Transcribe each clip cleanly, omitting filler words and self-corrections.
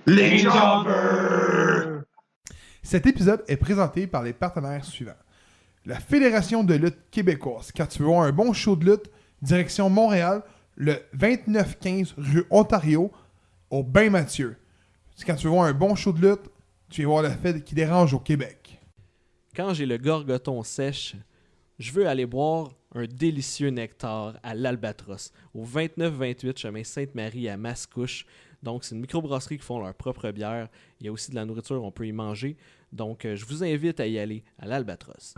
Les Jobbers! Cet épisode est présenté par les partenaires suivants. La Fédération de lutte québécoise. Quand tu veux voir un bon show de lutte, direction Montréal, le 2915 rue Ontario, au Bain Mathieu. Quand tu veux voir un bon show de lutte, tu vas voir la fête qui dérange au Québec. Quand j'ai le gorgoton sèche, je veux aller boire un délicieux nectar à l'Albatros, au 29-28 chemin Sainte-Marie à Mascouche. Donc, c'est une microbrasserie qui font leur propre bière. Il y a aussi de la nourriture, on peut y manger. Donc, je vous invite à y aller à l'Albatros.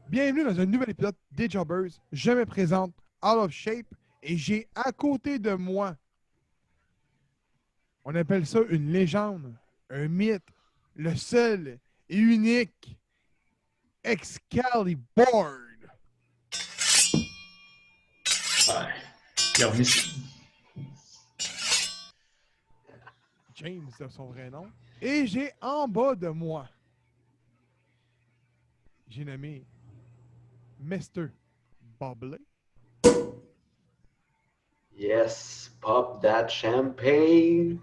Bienvenue dans un nouvel épisode des Jobbers. Je me présente Out of Shape et j'ai à côté de moi, on appelle ça une légende, un mythe, le seul et unique Excalibur. Ouais. Bienvenue. James de son vrai nom. Et j'ai en bas de moi, j'ai nommé Mr. Bobley. Yes, pop that champagne.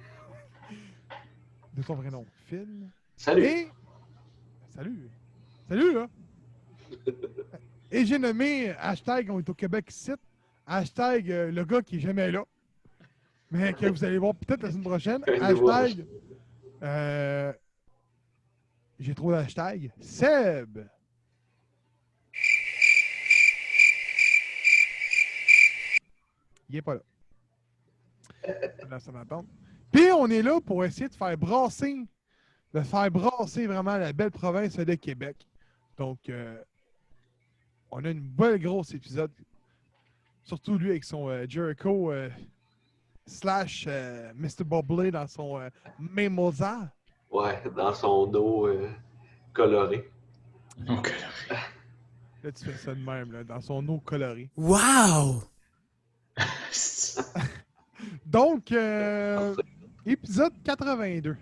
De son vrai nom, Phil. Salut. Et... Salut. Salut, là. Et j'ai nommé hashtag on est au Québec ici. Hashtag le gars qui est jamais là. Mais que vous allez voir peut-être la semaine prochaine. Hashtag j'ai trop d'hashtags. Seb. Il est pas là. Là, ça m'attend. Puis on est là pour essayer de faire brasser vraiment la belle province de Québec. Donc, on a une belle grosse épisode. Surtout lui avec son Jericho slash Mr. Bobley dans son Mimosa. Ouais, dans son dos coloré. Ok. Là, tu fais ça de même, là, dans son eau colorée. Wow! Donc, épisode 82.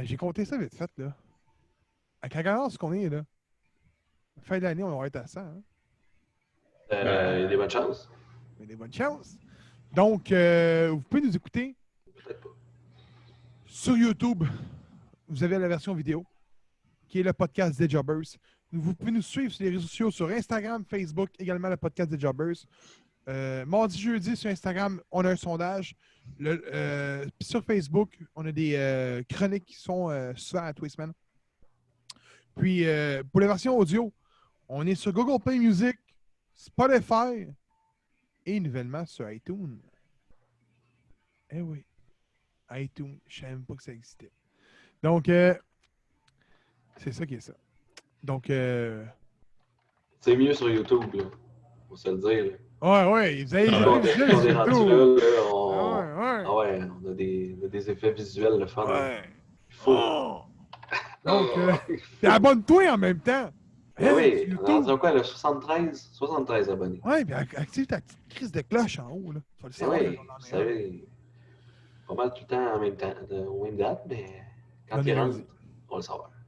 J'ai compté ça vite fait, là. À quelle heure qu'on est, là? Fin d'année, on va être à 100, hein? Il y a des bonnes chances. Mais des bonnes chances. Donc, vous pouvez nous écouter Peut-être pas. sur YouTube. Vous avez la version vidéo, qui est le podcast des Jobbers. Vous pouvez nous suivre sur les réseaux sociaux, sur Instagram, Facebook, également le podcast des Jobbers. Mardi, jeudi, sur Instagram, on a un sondage. Puis sur Facebook, on a des chroniques qui sont souvent à tous les semaines. Puis, pour la version audio, on est sur Google Play Music, Spotify et nouvellement sur iTunes. Eh oui, iTunes, je ne savais même pas que ça existait. Donc, c'est ça qui est ça. Donc, C'est mieux sur YouTube, là. Faut se le dire. ouais, vous avez On des est visuels rendu sur là, YouTube. là, Ah ouais, on a des effets visuels, le fun. Ouais. Il faut. Oh! Donc, puis abonne-toi en même temps. Ben oui, sur on est rendu YouTube. à quoi, là? 73 abonnés. Ouais, puis active ta petite crise de cloche en haut, là. Tu vas le Ben savoir. oui, quand on en vous est savez, pas mal tout le temps en même temps, au même date, mais quand Bonne il rentre, énergie. on le saura. un.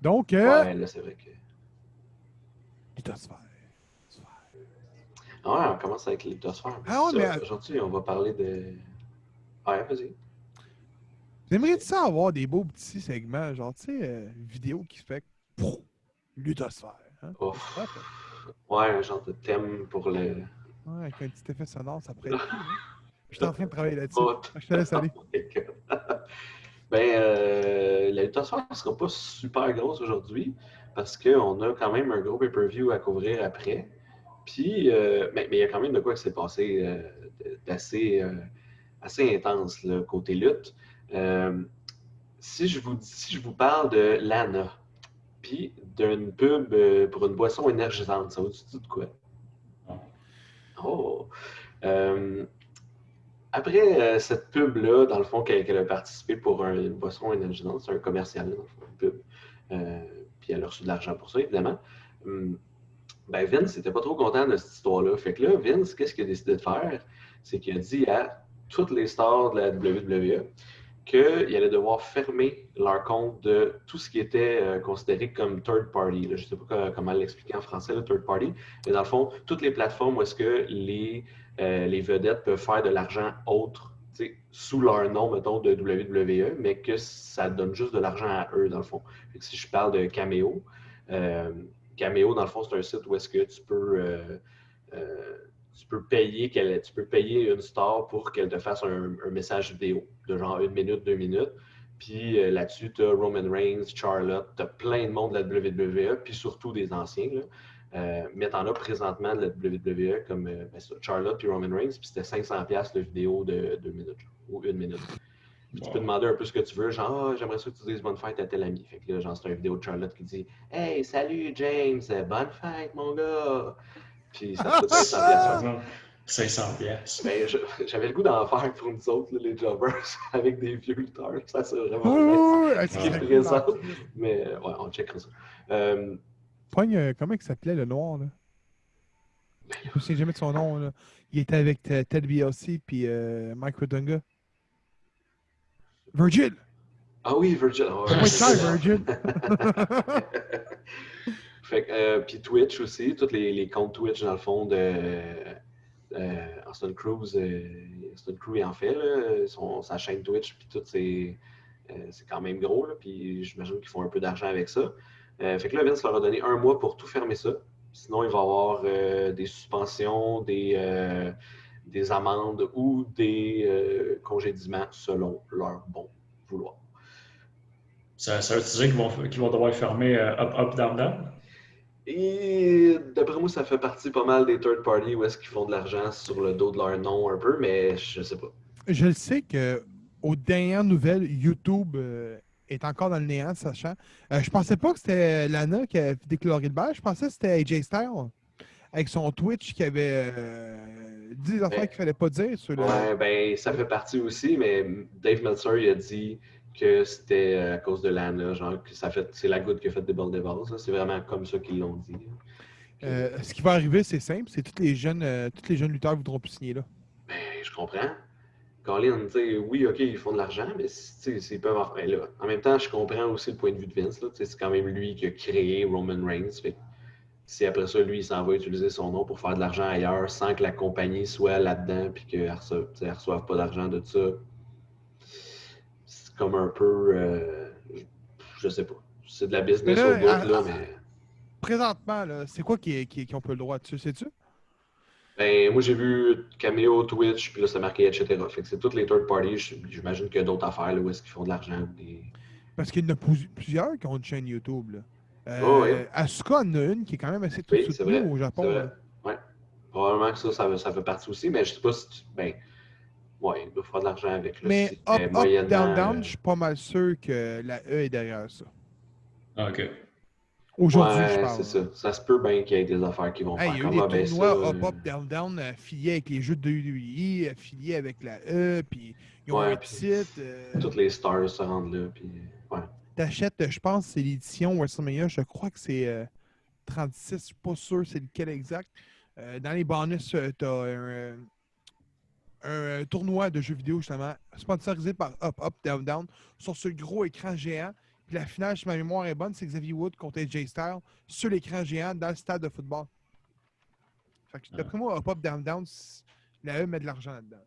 Donc, Ouais, là, c'est vrai que... Lithosphère. Ah ouais, on commence avec les lithosphères. Ah ouais, Ça, mais- aujourd'hui, on va parler de... Ouais, vas-y. J'aimerais-tu ça avoir des beaux petits segments, genre, tu sais, vidéo qui fait pouf, Lithosphère. Hein? Ouf. Ouais, fait. Ouais, un genre de thème pour le... Ouais, avec un petit effet sonore, ça pourrait être cool. Hein? Je suis en train de travailler là-dessus. Oh, Je te laisse aller. oh my God. Ben, la lithosphère ne sera pas super grosse aujourd'hui parce qu'on a quand même un gros pay-per-view à couvrir après. Puis, mais il y a quand même de quoi qui s'est passé d'assez assez intense là, côté lutte. Si je vous parle de Lana, puis d'une pub pour une boisson énergisante, ça vous dit de quoi? Oh! Après cette pub-là, dans le fond, qu'elle a participé pour une boisson énergisante, c'est un commercial, dans le fond, une pub. Puis elle a reçu de l'argent pour ça, évidemment. Ben Vince n'était pas trop content de cette histoire-là. Fait que là, Vince, qu'est-ce qu'il a décidé de faire? C'est qu'il a dit à toutes les stars de la WWE qu'ils allaient devoir fermer leur compte de tout ce qui était considéré comme third party. Là, je ne sais pas comment l'expliquer en français, le third party. Mais dans le fond, toutes les plateformes où est-ce que les vedettes peuvent faire de l'argent autre sous leur nom, mettons, de WWE, mais que ça donne juste de l'argent à eux, dans le fond. Fait que si je parle de Cameo, Cameo, dans le fond, c'est un site où est-ce que tu peux payer une star pour qu'elle te fasse un message vidéo de genre 1 minute, 2 minutes. Puis là-dessus, tu as Roman Reigns, Charlotte, tu as plein de monde de la WWE, puis surtout des anciens. Là. Mais tu en as présentement de la WWE comme Charlotte puis Roman Reigns, puis c'était 500$ de vidéo de 2 minutes ou 1 minute. Puis tu peux demander un peu ce que tu veux, genre j'aimerais ça que tu dises bonne fête à tel ami. Fait que là, genre, c'est une vidéo de Charlotte qui dit Hey, salut James, bonne fête mon gars! Puis ça te coûte 500$. 500$. Ben, j'avais le goût d'en faire pour nous autres, là, les jobbers, avec des vieux lutteurs. Ça, c'est vraiment Oh, nice. Ce qui est c'est présent. cool. Mais ouais, on checkera ça. Pogne, comment il s'appelait le noir, là? Je me souviens jamais de son nom, là. Il était avec Ted DiBiase puis Mike Rotunda. Virgil! Ah oui, Virgil. Oh, C'est pas cher, Virgil! Fait que, puis Twitch aussi, tous les comptes Twitch, dans le fond, de Austin Cruz en fait, là, sa chaîne Twitch, puis tout, c'est quand même gros, là, puis j'imagine qu'ils font un peu d'argent avec ça. Fait que là, Vince leur a donné 1 mois pour tout fermer ça. Sinon, il va y avoir des suspensions, des amendes ou des congédiements selon leur bon vouloir. Ça veut dire qu'ils vont devoir fermer Up, Up, Down, Down? Et d'après moi, ça fait partie pas mal des third parties où est-ce qu'ils font de l'argent sur le dos de leur nom un peu, mais je sais pas. Je le sais qu'aux dernières nouvelles, YouTube est encore dans le néant, sachant. Je pensais pas que c'était Lana qui a déclaré le bail. Je pensais que c'était AJ Styles avec son Twitch qui avait dit des affaires qu'il fallait pas dire sur le. Ouais, ben ça fait partie aussi, mais Dave Meltzer il a dit que c'était à cause de Lana, genre que c'est la goutte qui a fait des balles de vase. C'est vraiment comme ça qu'ils l'ont dit. Ce qui va arriver, c'est simple, c'est tous les jeunes lutteurs voudront plus signer là. Ben, je comprends. Colin, tu sais, oui, ok, ils font de l'argent, mais ils peuvent en faire là. En même temps, je comprends aussi le point de vue de Vince. Là, c'est quand même lui qui a créé Roman Reigns. Fait si après ça, lui, il s'en va utiliser son nom pour faire de l'argent ailleurs sans que la compagnie soit là-dedans puis qu'elle ne reçoive pas d'argent de ça, c'est comme un peu. Je sais pas. C'est de la business Mais là, au bout, là, mais. Présentement, là, c'est quoi qui ont pas le droit dessus, sais-tu? Ben, moi, j'ai vu Cameo, Twitch, puis là, c'est marqué, etc. Fait que c'est toutes les third parties. J'imagine qu'il y a d'autres affaires là, où est-ce qu'ils font de l'argent. Parce qu'il y en a plusieurs qui ont une chaîne YouTube. Là. Ouais. Asuka en a une qui est quand même assez Oui, c'est soutenue vrai. au Japon. C'est vrai. Là. Ouais. Probablement que ça fait partie aussi, mais je sais pas si ben, ouais, il doit faire de l'argent avec. Là, Mais si, up, mais up, moyennement, down, down, je suis pas mal sûr que la E est derrière ça. Ah, OK. Aujourd'hui, je ouais, parle. c'est ça. Ça se peut bien qu'il y ait des affaires qui vont Hey, faire il y a comme eu ah, des ben tournois ça. up, up, down, down affiliés avec les jeux de WWE, affiliés avec la E, puis ils ont Ouais, un puis site. Toutes les stars se rendent là, puis ouais. T'achètes, je pense, c'est l'édition WrestleMania, je crois que c'est 36, je suis pas sûr c'est lequel exact. Dans les bonus, t'as un tournoi de jeux vidéo, justement, sponsorisé par Up, Up, Down, Down, sur ce gros écran géant. Puis la finale, si ma mémoire est bonne, c'est Xavier Wood contre AJ Styles sur l'écran géant dans le stade de football. Fait que d'après moi, Up, Up, Down, Down, la E met de l'argent là-dedans.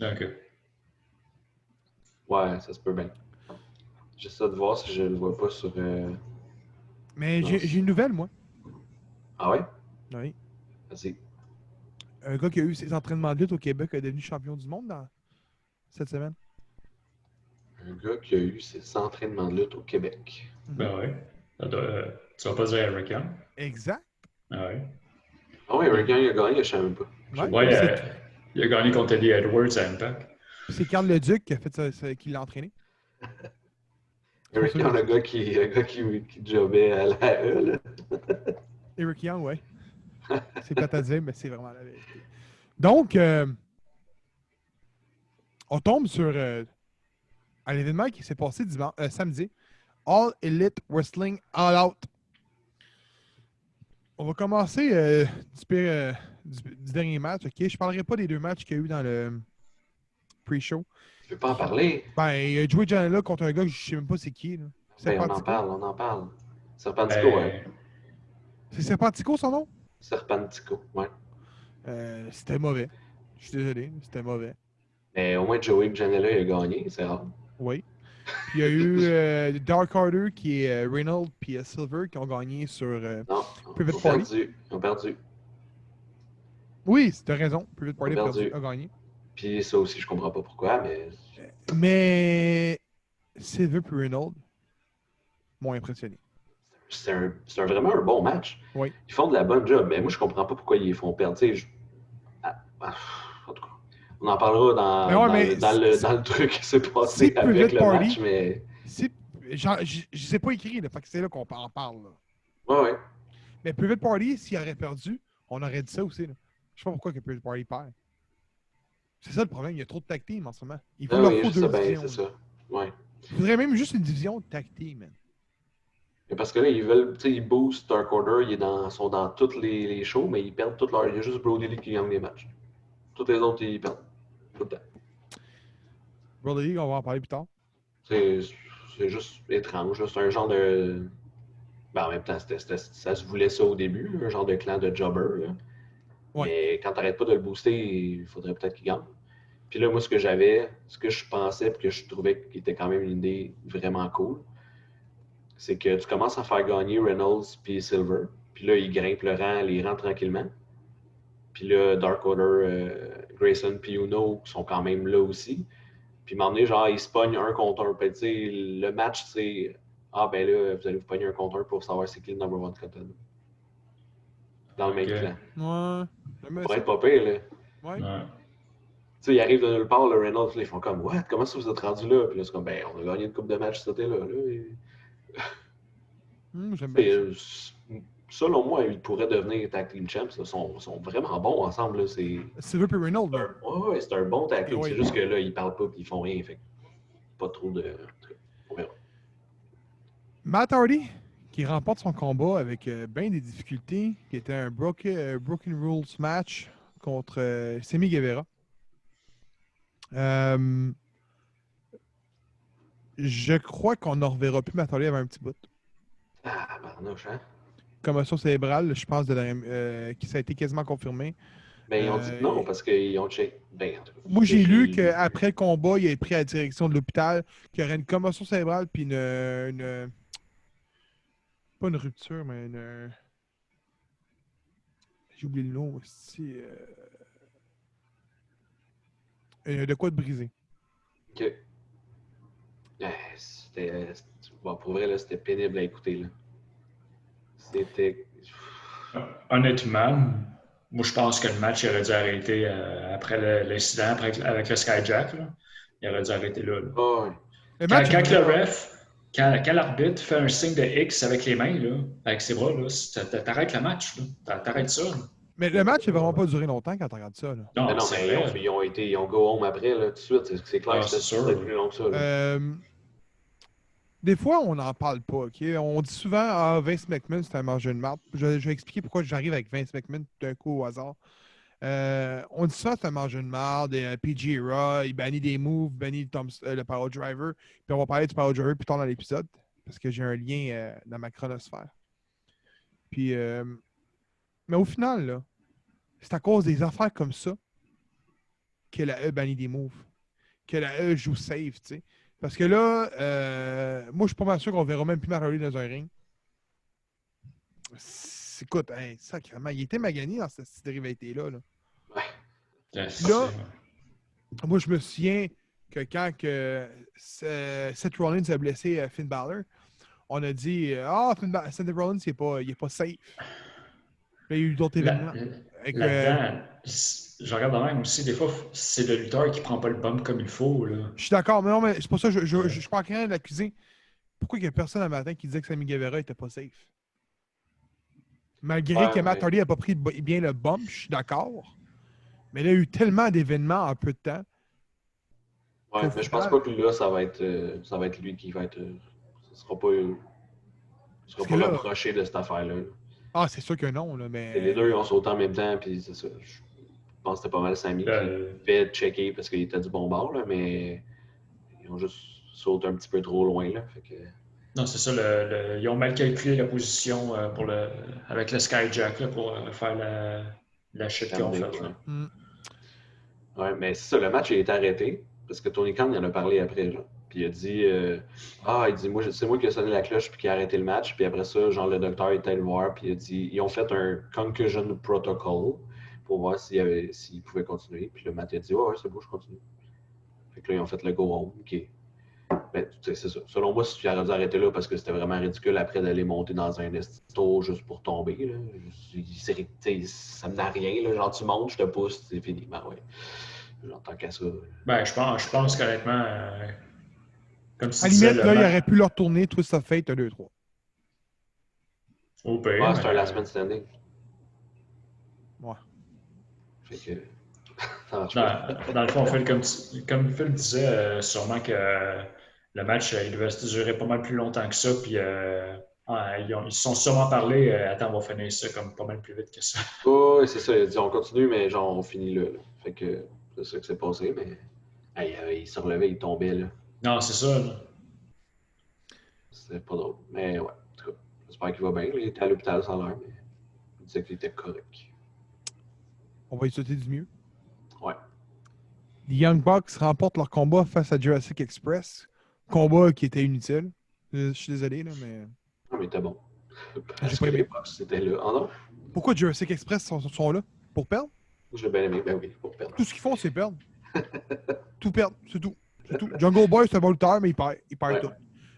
OK. Ouais, ça se peut bien. J'essaie de voir si je le vois pas sur. Mais Non, j'ai une nouvelle, moi. Ah ouais? Oui. Vas-y. Un gars qui a eu ses entraînements de lutte au Québec est devenu champion du monde cette semaine. Un gars qui a eu ses entraînements de lutte au Québec. Ben ouais. Tu vas pas dire Eric Young? Exact. Ah ouais. Ah ouais, Eric Young a gagné, je savais même pas. Ouais, il a gagné contre Eddie Edwards à Impact. c'est Carl Leduc qui a fait ça, qui l'a entraîné. Eric Young, le gars qui jobait à la E, là. Eric Young, ouais. C'est plate à dire, mais c'est vraiment la vérité. Donc, on tombe sur un événement qui s'est passé samedi. All Elite Wrestling All Out. On va commencer du dernier match, OK? Je ne parlerai pas des 2 matchs qu'il y a eu dans le pre-show. Je peux pas en parler. Ben, il a joué Janela contre un gars que je ne sais même pas c'est qui. Là. Ben, on en parle. Serpentico, ouais. C'est Serpentico son nom? Serpentico, ouais. C'était mauvais. Je suis désolé, c'était mauvais. Mais au moins, Joey Janela il a gagné, c'est rare. Oui. Puis il y a eu Dark Order qui est Reynolds puis Silver qui ont gagné sur Non, Private ils ont Party. perdu. Ils ont perdu. Oui, tu as raison. Private Party Ils ont perdu. a gagné. Puis ça aussi, je comprends pas pourquoi, mais. Mais Silver puis Reynolds m'ont impressionné. C'est vraiment un bon match. Oui. Ils font de la bonne job, mais moi, je comprends pas pourquoi ils les font perdre. Tu sais, en tout cas, on en parlera dans le truc qui s'est passé avec le match, mais. Je sais pas écrit, là, fait que c'est là qu'on en parle. Là. Ouais. Mais Private Party, s'il aurait perdu, on aurait dit ça aussi. Là. Je sais pas pourquoi que Private Party perd. C'est ça le problème, il y a trop de tag team en ce moment. Il faut leur faut deux divisions. C'est ça. Ouais. Il faudrait même juste une division de tag team, man. Mais parce que là, ils veulent, tu sais, ils boostent Dark Order, ils sont dans tous les shows, mais ils perdent toutes leurs. Il y a juste Brody Lee qui gagne les matchs. Tous les autres, ils perdent. Tout le temps. Brody Lee, on va en parler plus tard. C'est juste étrange. C'est un genre de. Ben, en même temps, ça se voulait ça au début, un genre de clan de jobber. Là. Ouais. Mais quand t'arrêtes pas de le booster, il faudrait peut-être qu'il gagne. Puis là, moi, ce que je pensais, et que je trouvais qu'il était quand même une idée vraiment cool, c'est que tu commences à faire gagner Reynolds puis Silver. Puis là, ils grimpent les rangs tranquillement. Puis là, Dark Order, Grayson puis Uno sont quand même là aussi. Puis à un moment donné, genre, ils se pognent un contre un. Puis tu sais, le match, c'est ben là, vous allez vous pogner un contre un pour savoir c'est qui le number one contender. Dans le même clan. Ouais. Pour être pas pire, là. Ouais. Tu sais, ils arrivent de nulle part, le Reynolds, là, ils font comme, what? Comment ça vous êtes rendu là? Puis là, c'est comme, ben, on a gagné une coupe de match cet été-là. J'aime bien. Selon moi, ils pourraient devenir tag team champs. Ils sont vraiment bons ensemble. Silver et Reynolds. Ouais, c'est un bon tag team. Ouais. C'est juste que là, ils parlent pas et ils font rien. Fait pas trop de. On verra. Matt Hardy, qui remporte son combat avec bien des difficultés, qui était un Broken Rules match contre Sammy Guevara. Je crois qu'on ne reverra plus Matt Hardy avant un petit bout. Ah, barnouche, hein? Commotion cérébrale, je pense, qui ça a été quasiment confirmé. Ben, ils ont dit non parce qu'ils ont checké. Ben, moi, j'ai lu qu'après le combat, il a pris la direction de l'hôpital, qu'il y aurait une commotion cérébrale puis une pas une rupture, mais une. J'ai oublié le nom aussi. De quoi de brisé. Ok. Pour vrai, là, c'était pénible à écouter. Là. C'était. Honnêtement, moi, je pense que le match il aurait dû arrêter après l'incident avec le Skyjack. Là. Il aurait dû arrêter là. Oh, ouais. Quand le ref, quand l'arbitre fait un signe de X avec les mains, là, avec ses bras, t'arrêtes le match. T'arrêtes ça. Là. Mais le match n'a vraiment pas duré longtemps quand tu regardes ça. Là. Non, mais ils ont go home après, là, tout de suite. C'est clair que c'était plus long que ça. Des fois, on n'en parle pas. Okay? On dit souvent Vince McMahon, c'est un mangeur de marde. Je vais expliquer pourquoi j'arrive avec Vince McMahon d'un coup au hasard. On dit ça, c'est un mangeur de marde. PG Raw, il bannit des moves, bannit le Power Driver. Puis on va parler du Power Driver plus tard dans l'épisode parce que j'ai un lien dans ma chronosphère. Puis, mais au final, là, c'est à cause des affaires comme ça que la E bannit des moves. Que la E joue safe, tu sais. Parce que là, moi, je suis pas mal sûr qu'on verra même plus Matt Hardy dans un ring. Écoute, sacrément, il était magané dans cette rivalité-là. Là. Ouais. Là, moi, je me souviens que quand Seth Rollins a blessé Finn Balor, on a dit Seth Rollins, il n'est pas safe. Là, il y a eu d'autres événements. Là-dedans, je regarde de même aussi, des fois, c'est le lutteur qui prend pas le bump comme il faut. Là. Je suis d'accord, mais non, mais c'est pour ça que je crois rien de l'accuser. Pourquoi il n'y a personne un matin qui disait que Sammy Guevara n'était pas safe? Malgré que Matt Hardy n'a pas pris bien le bump, je suis d'accord. Mais il y a eu tellement d'événements en peu de temps. Ouais, mais je pense pas que là, ça va être lui qui va être. Ce sera pas reproché de cette affaire-là. Ah, c'est sûr que non, là, mais. Et les deux, ils ont sauté en même temps, puis c'est ça. Je pense que c'était pas mal Sammy qui devait checker parce qu'il était du bon bord, là, mais ils ont juste sauté un petit peu trop loin, là. Fait que... Non, c'est ça. Ils ont mal calculé la position avec le Skyjack là, pour faire la chute qu'ils ont faite. Ouais, mais c'est ça, le match a été arrêté parce que Tony Khan il en a parlé après, genre. Puis il a dit il dit moi c'est moi qui ai sonné la cloche puis qui a arrêté le match. Puis après ça, genre le docteur était allé le voir puis il a dit ils ont fait un concussion protocol pour voir s'il pouvait continuer. Puis le Matt a dit ouais, c'est beau, je continue. Fait que là, ils ont fait le go home. OK. Ben, c'est ça. Selon moi, si tu aurais dû arrêter là parce que c'était vraiment ridicule après d'aller monter dans un esto juste pour tomber. Là. Ça me n'a rien. Là. Genre, tu montes, je te pousse, c'est fini. Ben ouais. Genre, tant qu'à ça. Ben, je pense qu'honnêtement, comme tu À la disais, limite, là, il aurait pu leur tourner Twist of Fate 2-3. au pire, Ah, c'est un last man standing. Ouais. Fait que. Ça marche pas. dans le fond, Phil, comme Phil disait, sûrement que le match, il devait se durer pas mal plus longtemps que ça. Puis ils se sont sûrement parlé, attends, on va finir ça comme pas mal plus vite que ça. Oh, c'est ça. Il a dit on continue, mais genre, on finit là. Fait que c'est ça que c'est passé, mais. Il se relevait, il tombait là. Non, c'est ça. Là. C'était pas drôle. Mais ouais, en tout cas, j'espère qu'il va bien. Il était à l'hôpital sans l'heure, mais il disait qu'il était correct. On va y sauter du mieux. Ouais. Les Young Bucks remportent leur combat face à Jurassic Express. Combat qui était inutile. Je suis désolé, là, mais. Ah, mais il était bon. J'ai Parce pas que aimé. les Bucks, c'était là. Ah non? Pourquoi Jurassic Express sont là? Pour perdre? J'ai bien aimé. Ben oui, pour perdre. Tout ce qu'ils font, c'est perdre. Tout perdre, c'est tout. C'est tout. Jungle Boy, c'est un bon lutteur, mais il perd. Il perd Ouais. tout.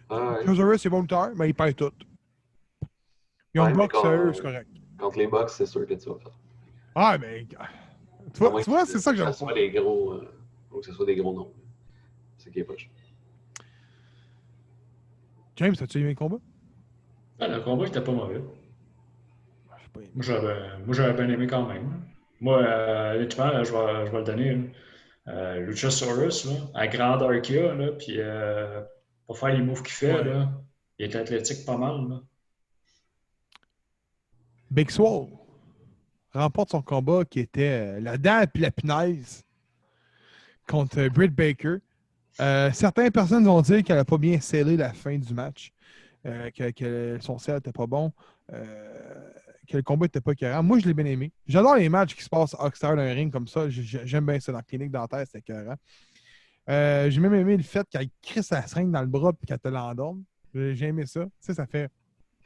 Ah, ouais. Lazarus, c'est bon lutteur, mais il perd tout. Young Ouais, mais Bucks, c'est correct. Contre les Bucks, c'est sûr que tu vas faire. Ah, mais. Tu vois, c'est ça que j'aime Que ce pas. soit les gros. Ou que ce soit des gros noms. C'est qui est poche. James, as-tu aimé le combat? Ah, le combat était pas mauvais. Je sais pas aimé. Moi, j'avais bien aimé quand même. Moi, honnêtement, là, je vais le donner. Luchasaurus, là, à grandeur qu'il a, là, puis pour faire les moves qu'il fait, Ouais. là, il est athlétique pas mal. Là. Big Swole remporte son combat qui était la dent et la punaise contre Britt Baker. Certaines personnes vont dire qu'elle n'a pas bien scellé la fin du match, que son sel n'était pas bon, que le combat n'était pas écœurant. Moi, je l'ai bien aimé. J'adore les matchs qui se passent à l'extérieur d'un ring comme ça. J'aime bien ça dans la clinique dentaire, c'est écœurant. J'ai même aimé le fait qu'elle crisse la seringue dans le bras et qu'elle te l'endorme. J'ai aimé ça. Tu sais, ça fait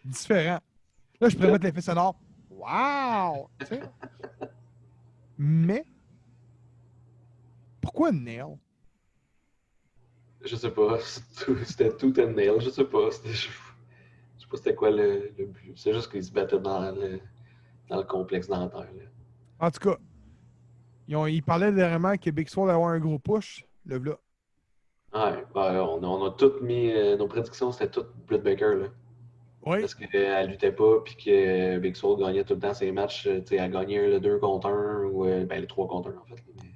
différent. Là, je pourrais mettre l'effet sonore. Wow! Tu sais? Mais, pourquoi Nail? Je sais pas. C'était tout un nail. Je sais pas. Je sais pas c'était quoi le but. C'est juste qu'ils se battaient dans le complexe dentaire. Là. En tout cas, ils parlaient vraiment que Big Swole allait avoir un gros push. Le v'là. Ouais, on a toutes mis. Nos prédictions, c'était toutes Britt Baker. Là. Oui. Parce qu'elle luttait pas, puis que Big Swole gagnait tout le temps ses matchs. Elle gagnait le 2 contre 1, ou le 3 contre 1 en fait. Mais...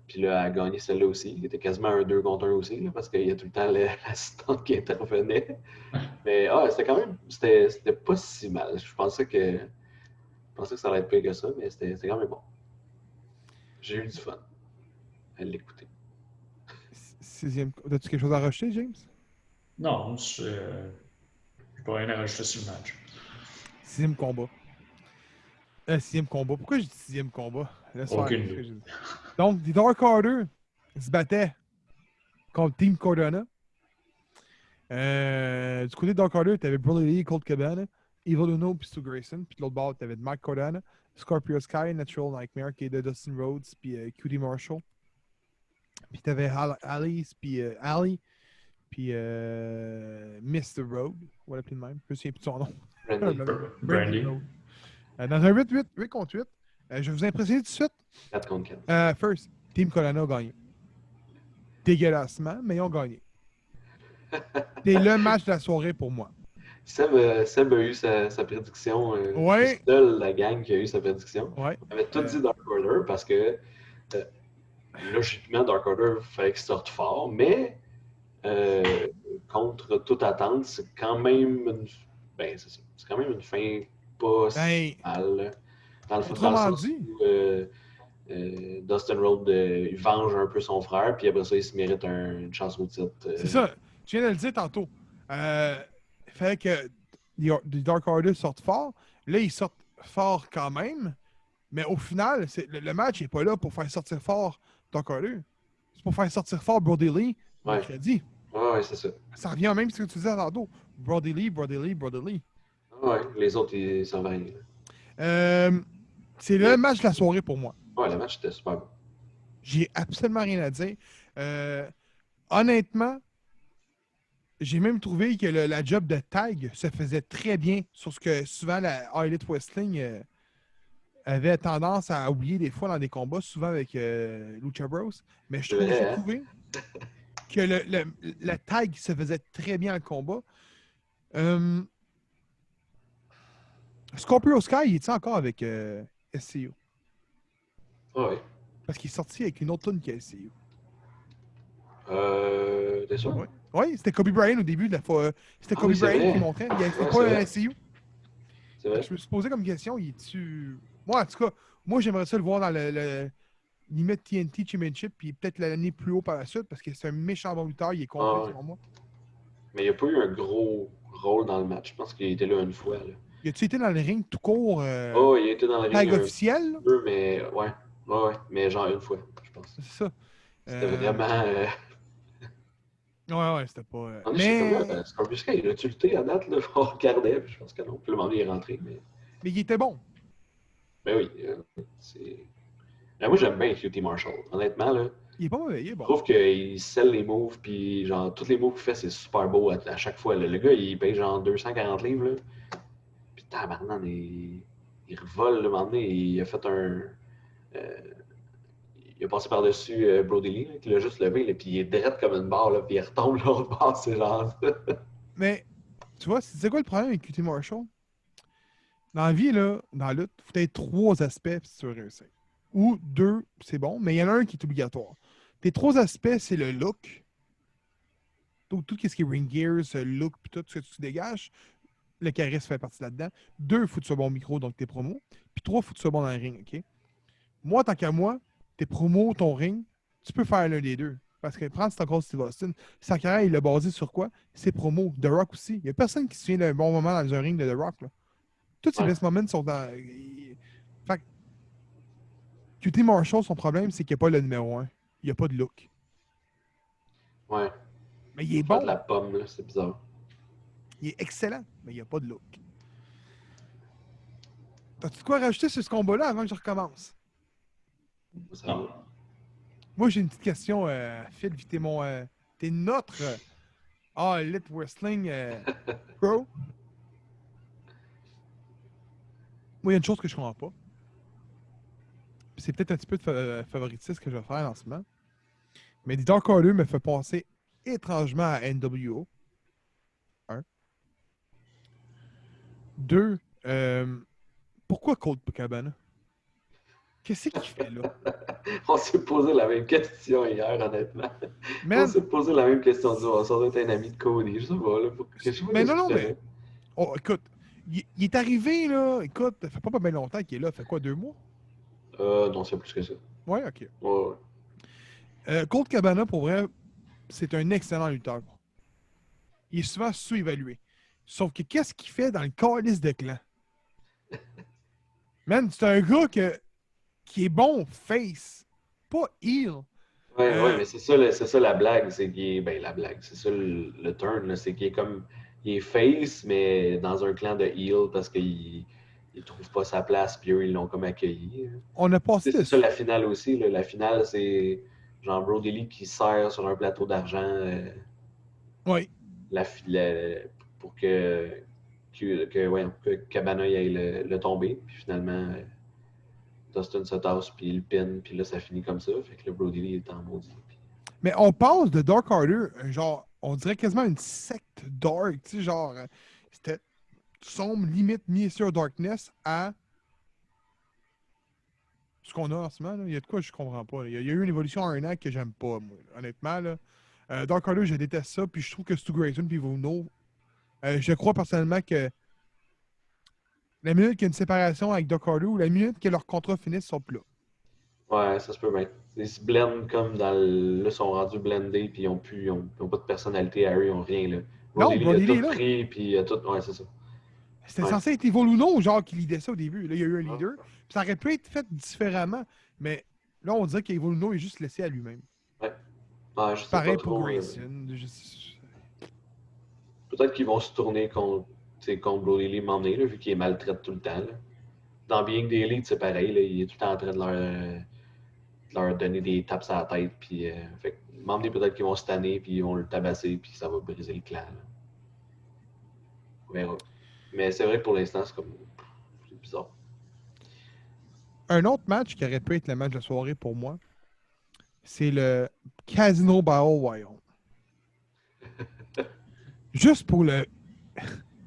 Puis là, elle a gagné celle-là aussi. Il était quasiment un 2 contre 1 aussi, là, parce qu'il y a tout le temps l'assistante qui intervenait. Mais c'était quand même. C'était pas si mal. Je pensais que ça allait être pire que ça, mais c'était quand même bon. J'ai eu du fun à l'écouter. Sixième. As-tu quelque chose à rajouter, James? Non, j'ai pas rien à rajouter sur le match. Sixième combat. Sixième combat. Pourquoi j'ai dit sixième combat? Laisse faire. Aucune idée. Donc, les Dark Order se battaient contre Team Cardona. Du côté de Dark Order, tu avais Brody Lee, Colt Cabana, Evil Uno puis Stu Grayson. Puis de l'autre bord, tu avais Mike Cardona, Scorpio Sky, Natural Nightmare qui est de Dustin Rhodes puis Cutie Marshall. Puis tu avais Alice puis Ali puis Mr. Road. On va l'appeler de même. Je me souviens plus de son nom. Brandy. Road. Dans un 8 contre 8, je vais vous impressionner tout de suite. 4 contre 4. First, Team Cardona a gagné. Dégueulassement, mais ils ont gagné. C'est le match de la soirée pour moi. Seb a eu sa prédiction. Ouais. C'est seul la gang qui a eu sa prédiction. Ouais. On avait tout dit Dark Order parce que logiquement, Dark Order fallait qu'il sorte fort, mais contre toute attente, c'est quand même c'est quand même une fin pas si mal. Dans le sens où Dustin Rhodes il venge un peu son frère, puis après ça, il se mérite une chance au titre. C'est ça. Je viens de le dire tantôt. Il fallait que les Dark Order sortent fort. Là, ils sortent fort quand même. Mais au final, le match n'est pas là pour faire sortir fort Dark Order. C'est pour faire sortir fort Brody Lee mercredi. Ouais, c'est ça. Ça revient même ce que tu disais tantôt. Brody Lee. Ouais, les autres, ils s'en vont rien. C'est le match de la soirée pour moi. Ouais, le match était super bon. J'ai absolument rien à dire. Honnêtement, j'ai même trouvé que la job de tag se faisait très bien sur ce que souvent la All Elite Wrestling avait tendance à oublier des fois dans des combats, souvent avec Lucha Bros. Mais je trouve que j'ai trouvé que la tag se faisait très bien en combat. Scorpio Sky, il est encore avec SCU? Ouais. Parce qu'il est sorti avec une autre tune que SCU. T'es sûr? Oui, c'était Kobe Bryant au début de la fois. C'était Kobe Bryant qui montrait. C'était pas un SCU. C'est vrai. Je me suis posé comme question, il est-tu. Moi, en tout cas, moi j'aimerais ça le voir dans le limite TNT Championship, puis peut-être l'année plus haut par la suite, parce que c'est un méchant bon lutteur, il est complet selon moi. Mais il n'y a pas eu un gros rôle dans le match. Je pense qu'il était là une fois. Là. Il a-tu été dans le ring tout court? Il a été dans le ring. Tag officiel? Un peu, mais ouais. Ouais, mais genre une fois, je pense. C'est ça. C'était vraiment. Ouais, c'était pas. Mais. Scorpio Sky, il a-tu lutté à date, là? On regardait, puis je pense que non. Puis le moment, il est rentré. Mais il était bon. Ben oui. Moi, j'aime bien QT Marshall. Honnêtement, là. Il est pas mauvais, il est bon. Je trouve qu'il scelle les moves, puis genre, tous les moves qu'il fait, c'est super beau à chaque fois. Là. Le gars, il paye genre 240 livres, là. Puis tabarnak, il revole, le moment donné, il a fait un. Il a passé par-dessus Brody Lee, il l'a juste levé, là, puis il est drette comme une barre, là, puis il retombe l'autre barre, c'est genre. Mais, tu vois, c'est quoi le problème avec QT Marshall? Dans la vie, là, dans la lutte, il faut être 3 aspects si tu veux réussir. Ou 2, c'est bon, mais il y en a un qui est obligatoire. Tes 3 aspects, c'est le look. Donc, tout ce qui est ring gears, look, puis tout ce que tu dégages. Le charisme fait partie là-dedans. 2, il faut que tu sois bon au micro, donc tes promos. Puis 3, il faut que tu sois bon dans le ring, OK? Moi, tant qu'à moi, tes promos, ton ring, tu peux faire l'un des deux. Parce que prends Stone Cold Steve Austin, sa carrière, il l'a basé sur quoi? Ses promos. The Rock aussi. Il n'y a personne qui se souvient d'un bon moment dans un ring de The Rock, là. Tous ces best moments sont dans. Fait que QT Marshall, son problème, c'est qu'il n'y a pas le numéro 1. Il n'y a pas de look. Ouais. Mais il est bon. De la pomme, là, c'est bizarre. Il est excellent, mais il n'y a pas de look. T'as-tu de quoi rajouter sur ce combat-là avant que je recommence? Non. Moi, j'ai une petite question, Phil, vu que t'es notre Elite Wrestling Pro. Moi, il y a une chose que je comprends pas. C'est peut-être un petit peu de favoritisme que je vais faire en ce moment. Mais Dark Order me fait penser étrangement à NWO. 1. 2. Pourquoi Colt Cabana? Qu'est-ce qu'il fait là? On s'est posé la même question hier, honnêtement. Man, on s'est posé la même question. Ça doit être un ami de Cody, je sais pas. Là, mais non, mais. Oh, écoute, il est arrivé, là. Écoute, ça fait pas bien longtemps qu'il est là. Ça fait quoi, 2 mois? Non, c'est plus que ça. Ouais, ok. Ouais. Colt Cabana, pour vrai, c'est un excellent lutteur. Il est souvent sous-évalué. Sauf que qu'est-ce qu'il fait dans le calice de clan? Man, c'est un gars qui est bon face, pas heel. Ouais, mais c'est ça la blague. C'est qu'il est. Ben, la blague, c'est ça le turn, là, c'est qu'il est comme. Il est face, mais dans un clan de heel parce qu'il ne trouve pas sa place, puis eux, ils l'ont comme accueilli. On a passé c'est ça la finale aussi. Là. La finale, c'est genre Brody Lee qui sert sur un plateau d'argent. Oui. Pour que Cabana aille le tomber. Puis finalement, Dustin se tasse, puis il le pin, puis là, ça finit comme ça. Fait que le Brody Lee est en maudit. Puis... Mais on passe de Dark Order, genre, on dirait quasiment une secte dark, tu sais, genre, c'était sombre, limite, Mr. Darkness à ce qu'on a en ce moment. Là. Il y a de quoi je comprends pas. Il y a eu une évolution en un an que j'aime pas, moi, honnêtement. Là. Dark Order, je déteste ça, puis je trouve que Stu Grayson puis Vuno, je crois personnellement que la minute qu'il y a une séparation avec Dark Order ou la minute que leur contrat finisse, ils sont plus là. Ouais, ça se peut bien. Ils se blendent comme dans le... Là, ils sont rendus blendés, puis ils n'ont pas de personnalité à eux, ils n'ont rien, là. Brody Lee a tout pris, puis tout... Ouais, c'est ça. C'était censé être Evo Luno, genre, qui lidait ça au début. Là, il y a eu un leader. Puis ça aurait pu être fait différemment, mais Là, on dirait qu'Evil est juste laissé à lui-même. Ouais. Ah, je sais Pareil pas pour trop. Grayson. Peut-être qu'ils vont se tourner contre Brody Lee m'emmener, là, vu qu'il maltraite tout le temps. Là. Dans Being the Elite, c'est pareil. Là, il est tout le temps en train de leur donner des tapes à la tête. Puis, fait que, m'emmener, peut-être qu'ils vont se tanner, puis ils vont le tabasser, puis ça va briser le clan. Là. On verra. Mais c'est vrai que pour l'instant, c'est bizarre. Un autre match qui aurait pu être le match de la soirée pour moi, c'est le Casino Battle Royale. Juste pour le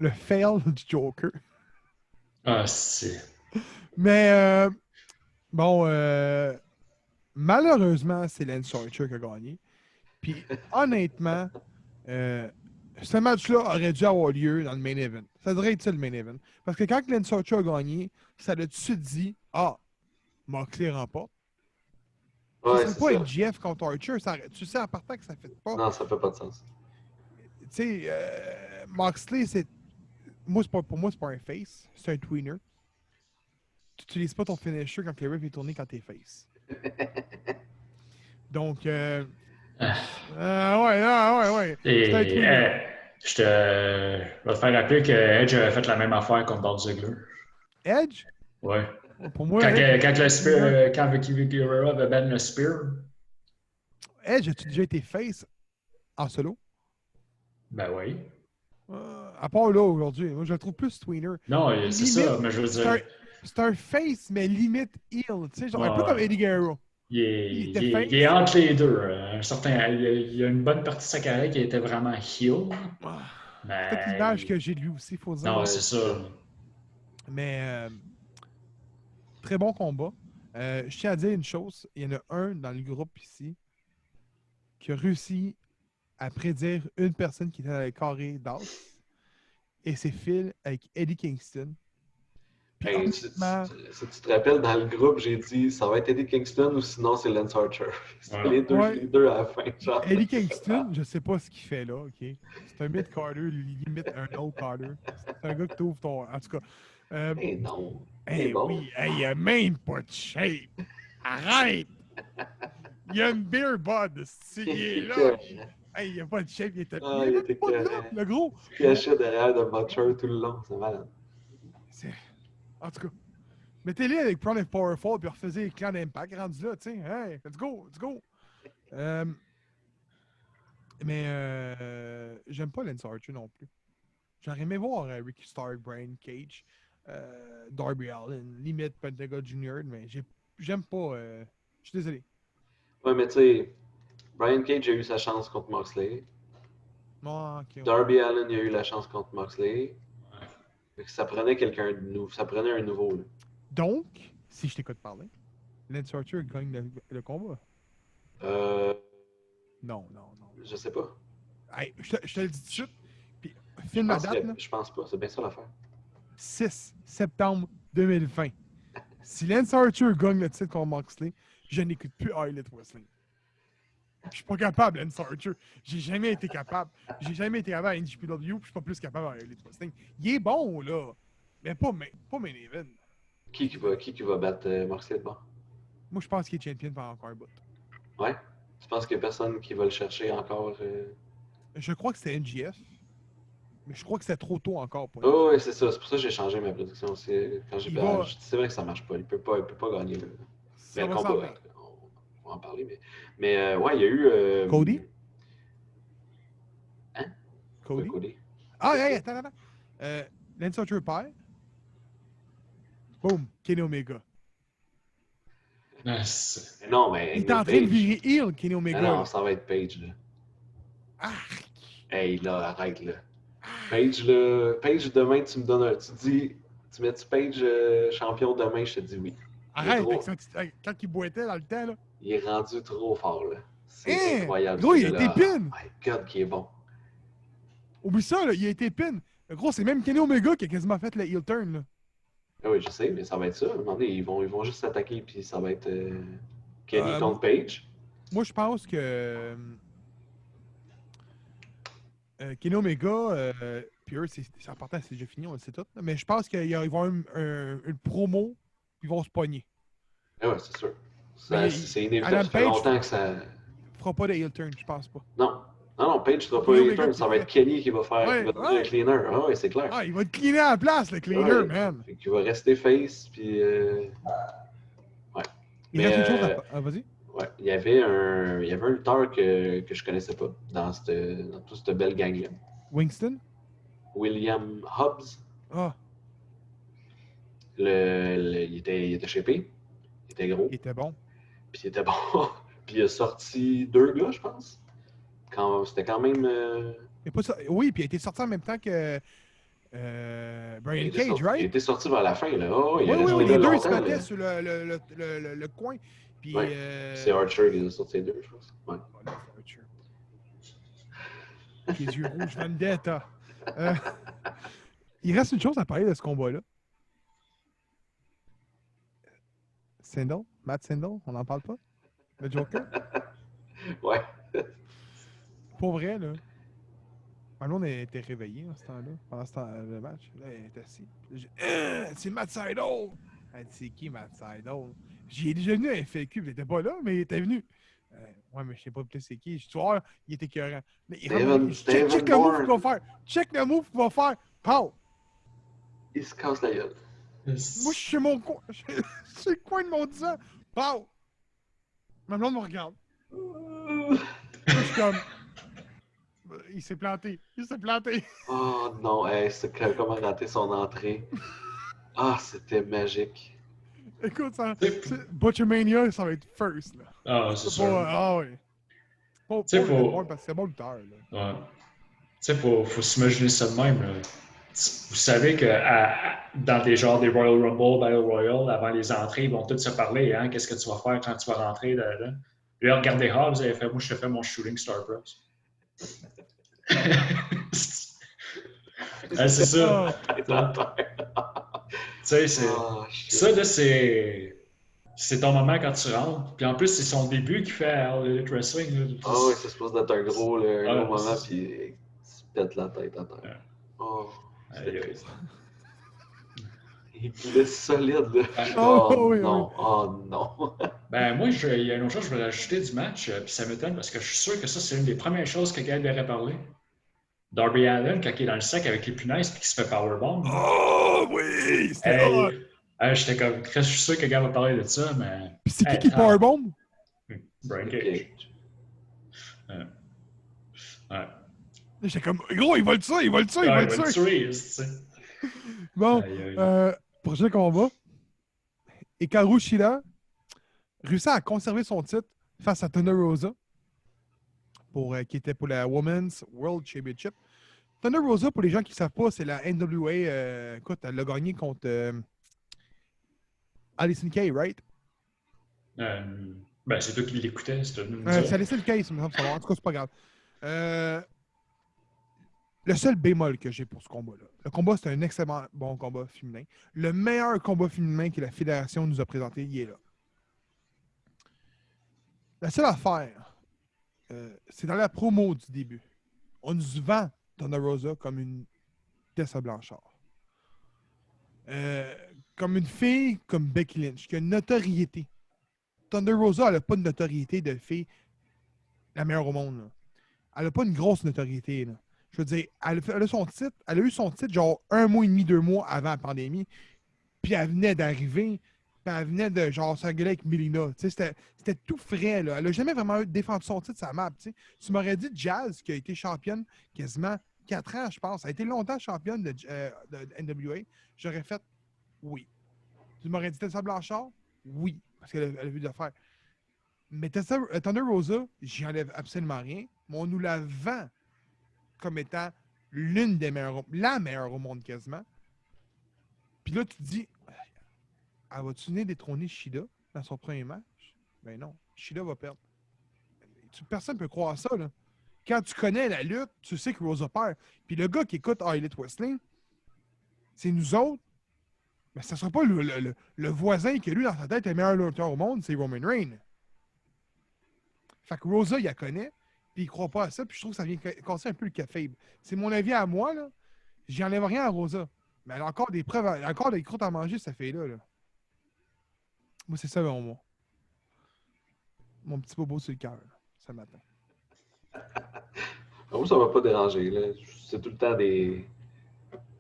fail du Joker. Ah, c'est. Mais bon, malheureusement, c'est Lance Archer qui a gagné. Puis honnêtement, ce match-là aurait dû avoir lieu dans le main event. Ça devrait être ça le main event. Parce que quand Lance Archer a gagné, ça l'a tout de suite dit Moxley remporte. Ouais, Ça c'est serait pas ça. MJF contre Archer. Tu sais en partant que ça fait pas. Non, ça fait pas de sens. Tu sais, Moxley, c'est. Pour moi, c'est pas un face, c'est un tweener. Tu n'utilises pas ton finisher quand le ref est tourné quand t'es face. Donc, ouais. C'est un Et tweener. je vais te faire rappeler que Edge avait fait la même affaire contre Dolph Ziggler. Edge, Ouais. pour moi, Quand Vicky Guerrero avait ban le Spear. Edge, as-tu déjà été face en solo? Ben oui. À part là, aujourd'hui. Moi, je le trouve plus tweener. Non, c'est Limite, ça, mais je veux dire. C'est un face, mais limite heel. Tu sais, genre un peu Ouais. comme Eddie Guerrero. Il était face. est entre les deux. Il y a une bonne partie de sa carrière qui était vraiment heel. C'est peut-être l'image que j'ai de lui aussi, il faut dire. Non, c'est ça. Mais très bon combat. Je tiens à dire une chose. Il y en a un dans le groupe ici qui a réussi à prédire une personne qui était dans le carré d'as. Et c'est Phil avec Eddie Kingston. Puis Hey, si tu te rappelles, dans le groupe, j'ai dit ça va être Eddie Kingston ou sinon c'est Lance Archer. C'est les deux à la fin. Genre. Eddie Kingston, je sais pas ce qu'il fait là, ok? C'est un mid-carder, limite un no-carder. C'est un gars que t'ouvres ton. En tout cas. Non. Bon. Oui, il a même pas de shape. Arrête! Il a une beer bud. Il est là. Il a pas de shape, il était pas là, le gros. Il cachait derrière de Butcher tout le long, c'est malade. En tout cas, mettez-les avec Prime Powerful puis refaisez les clans d'Impact rendu là, tu sais. Hey, let's go. Mais j'aime pas Lance Archer non plus. J'aurais aimé voir Ricky Stark, Brian Cage, Darby Allin, limite Pentagon Jr., mais j'aime pas. Je suis désolé. Ouais, mais tu sais, Brian Cage a eu sa chance contre Moxley. Okay. Darby Allin a eu la chance contre Moxley. Ça prenait quelqu'un de nouveau. Ça prenait un nouveau. Là. Donc, si je t'écoute parler, Lance Archer gagne le combat. Non. Je sais pas. Hey, je te le dis tout de suite. Puis, filme la date. Je pense pas. C'est bien ça l'affaire. 6 septembre 2020. Si Lance Archer gagne le titre contre Moxley, je n'écoute plus All Elite Wrestling. Je suis pas capable, Lance Archer. J'ai jamais été capable. J'ai jamais été capable à NJPW, puis je suis pas plus capable à Elite Wrestling. Il est bon, là. Mais pas main event. Qui va battre Moxley de bon? Moi, je pense qu'il est champion pendant encore un bout. Ouais? Tu penses qu'il y a personne qui va le chercher encore? Je crois que c'était NGF. Mais je crois que c'est trop tôt encore pour Oh, ouais, c'est ça. C'est pour ça que j'ai changé ma prédiction aussi. Quand j'ai c'est vrai que ça marche pas. Il peut pas gagner. Ça va s'en venir. On va en parler. Mais ouais, il y a eu... Cody? Hein? Cody? Attends. Lance Archer perd. Boom, Kenny Omega. Non, mais... Il est en train de virer heel, Kenny Omega. Non, ça va être Page, là. Hey, là, arrête, là. Page, là... Page, demain, tu me donnes un... Tu mets-tu Page champion demain? Je te dis oui. Arrête, quand il boitait dans le temps, là. Il est rendu trop fort, là. C'est incroyable. Gros, il a été pin! Oh my God, qui est bon. Oublie ça, là, il a été pin. Gros, c'est même Kenny Omega qui a quasiment fait le heel turn, là. Ah oui, je sais, mais ça va être ça. À un moment donné, ils vont juste s'attaquer, puis ça va être Kenny contre Page. Moi, je pense que Kenny Omega, puis eux, c'est important, c'est déjà fini, on le sait tout. Mais je pense qu'ils vont avoir une promo, puis ils vont se pogner. Ah ouais, c'est sûr. Mais C'est inévitable. Adam Ça fait Page longtemps que ça. fera pas de heel turn, je pense pas. Non. Non, Page ne sera pas Kenny heel Omega turn. qui Ça va fait- être Kenny qui va faire Ouais, devenir un cleaner. Ah ouais, c'est clair. Ah, il va te cleaner à la place, le cleaner, Ouais. man. Fait qu'il va rester face, puis. Ouais. Il Mais, reste une chose à... Ah, vas-y. ouais, il y avait un lutteur que je connaissais pas dans toute cette belle gang-là. Winston? William Hobbs. Ah, Il était shapé. Il était gros. il était bon. Puis il était bon. Puis il a sorti 2 gars, je pense. C'était quand même. Oui, puis il a été sorti en même temps que Brian Cage, Il right? était sorti vers la fin, là. Oh, il Oui, est oui, resté oui, là les deux, ils se longtemps, battaient là. sur le coin. Puis, Ouais. C'est Archer qui les a sortis les deux, je pense. Ouais. Voilà, c'est Archer. Avec les yeux rouges, Vendetta. Il reste une chose à parler de ce combat-là. Sindel? Matt Sindel? On n'en parle pas? Le Joker? Ouais. Pour vrai, là. Malone était réveillé en ce temps-là, pendant le match. Là, elle était assis. C'est Matt Sydal! Elle dit, c'est qui Matt Sydal? J'y ai déjà venu à FAQ, il était pas là, mais il était venu. Ouais, mais je sais pas plus c'est qui. Je suis sûr, il était écœurant. Mais check le move qu'il va faire. Check le move qu'il va faire. Pow! Il se casse la gueule. Moi, je suis mon coin. C'est le coin de mon 10 ans. Pow! Ma blonde me regarde. Moi, je suis comme. Il s'est planté. Il s'est planté. Oh non, c'est comment rater son entrée. Ah, c'était magique. Écoute, Butchermania, ça va être first. Là. Ah, c'est sûr. Ah oui. Pas T'sais, parce que c'est bon lutteur. Ouais. Tu sais, faut s'imaginer ça de même. Là. Vous savez que dans des genres des Royal Rumble, Battle Royale, avant les entrées, ils vont tous se parler. Hein? Qu'est-ce que tu vas faire quand tu vas rentrer là? Lui, regardez Hobbs, il a fait, moi, je te fais mon Shooting Star Press. C'est ça. Tu sais, ça, là, c'est ton moment quand tu rentres. Puis en plus, c'est son début qui fait All Elite Wrestling. Ah oui, c'est supposé d'être un gros moment, puis il se pète la tête à terre. Ouais. Oh, c'était Aïe, triste. Il est solide, là. Oh, non, oh non. Ben moi, il y a une autre chose, je voulais rajouter du match, puis ça m'étonne parce que je suis sûr que ça, c'est une des premières choses que Gaël aurait parlé. Darby Allin, quand il est dans le sac avec les punaises puis qu'il se fait powerbomb. Oh oui! C'était j'étais comme, je suis sûr que Gaël va parler de ça, mais... Puis c'est qui powerbomb? Brian Cage. Ouais. J'étais comme, gros, il va le tuer, il va le tuer, il va le tuer. Bon, prochain combat. Hikaru Shida réussit à conserver son titre face à Thunder Rosa, qui était pour la Women's World Championship. Thunder Rosa, pour les gens qui ne savent pas, c'est la NWA. Écoute, elle l'a gagné contre Allysin Kay, right? Ben, c'est toi qui l'écoutais. C'est Allysin Kay, ça me semble savoir. En tout cas, c'est pas grave. Le seul bémol que j'ai pour ce combat-là, le combat, c'est un excellent bon combat féminin. Le meilleur combat féminin que la Fédération nous a présenté, il est là. La seule affaire, c'est dans la promo du début. On nous vend Thunder Rosa comme une Tessa Blanchard. Comme une fille comme Becky Lynch, qui a une notoriété. Thunder Rosa, elle n'a pas de notoriété de fille la meilleure au monde. Là. Elle n'a pas une grosse notoriété. Là. Je veux dire, elle a son titre, elle a eu son titre genre 1 mois et demi, 2 mois avant la pandémie. Puis elle venait d'arriver, puis elle venait de genre s'engueuler avec Melina. C'était tout frais. Là. Elle n'a jamais vraiment défendu son titre, sa map. T'sais. Tu m'aurais dit Jazz, qui a été championne quasiment 4 ans, je pense. Elle a été longtemps championne de NWA. J'aurais fait oui. Tu m'aurais dit Tessa Blanchard? Oui, parce qu'elle a vu d'affaires. Mais Thunder Rosa, j'y enlève absolument rien. Mais on nous la vend comme étant l'une des meilleures, la meilleure au monde quasiment. Puis là, tu te dis, elle va-tu venir détrôner Shida dans son premier match? Ben non, Shida va perdre. Personne ne peut croire ça, là. Quand tu connais la lutte, tu sais que Rosa perd. Puis le gars qui écoute All Elite Wrestling, c'est nous autres. Mais ça ne sera pas le voisin qui, lui, dans sa tête, est le meilleur lutteur au monde, c'est Roman Reigns. Fait que Rosa, il la connaît. Puis il croit pas à ça, puis je trouve que ça vient casser un peu le café. C'est mon avis à moi, là. J'y enlève rien à Rosa. Mais elle a encore des preuves, elle a encore des croûtes à manger, cette fille-là. Là. Moi, c'est ça, mon mot. mon petit bobo sur le cœur ce matin. Moi, ça m'a pas dérangé. Là. C'est tout le temps des.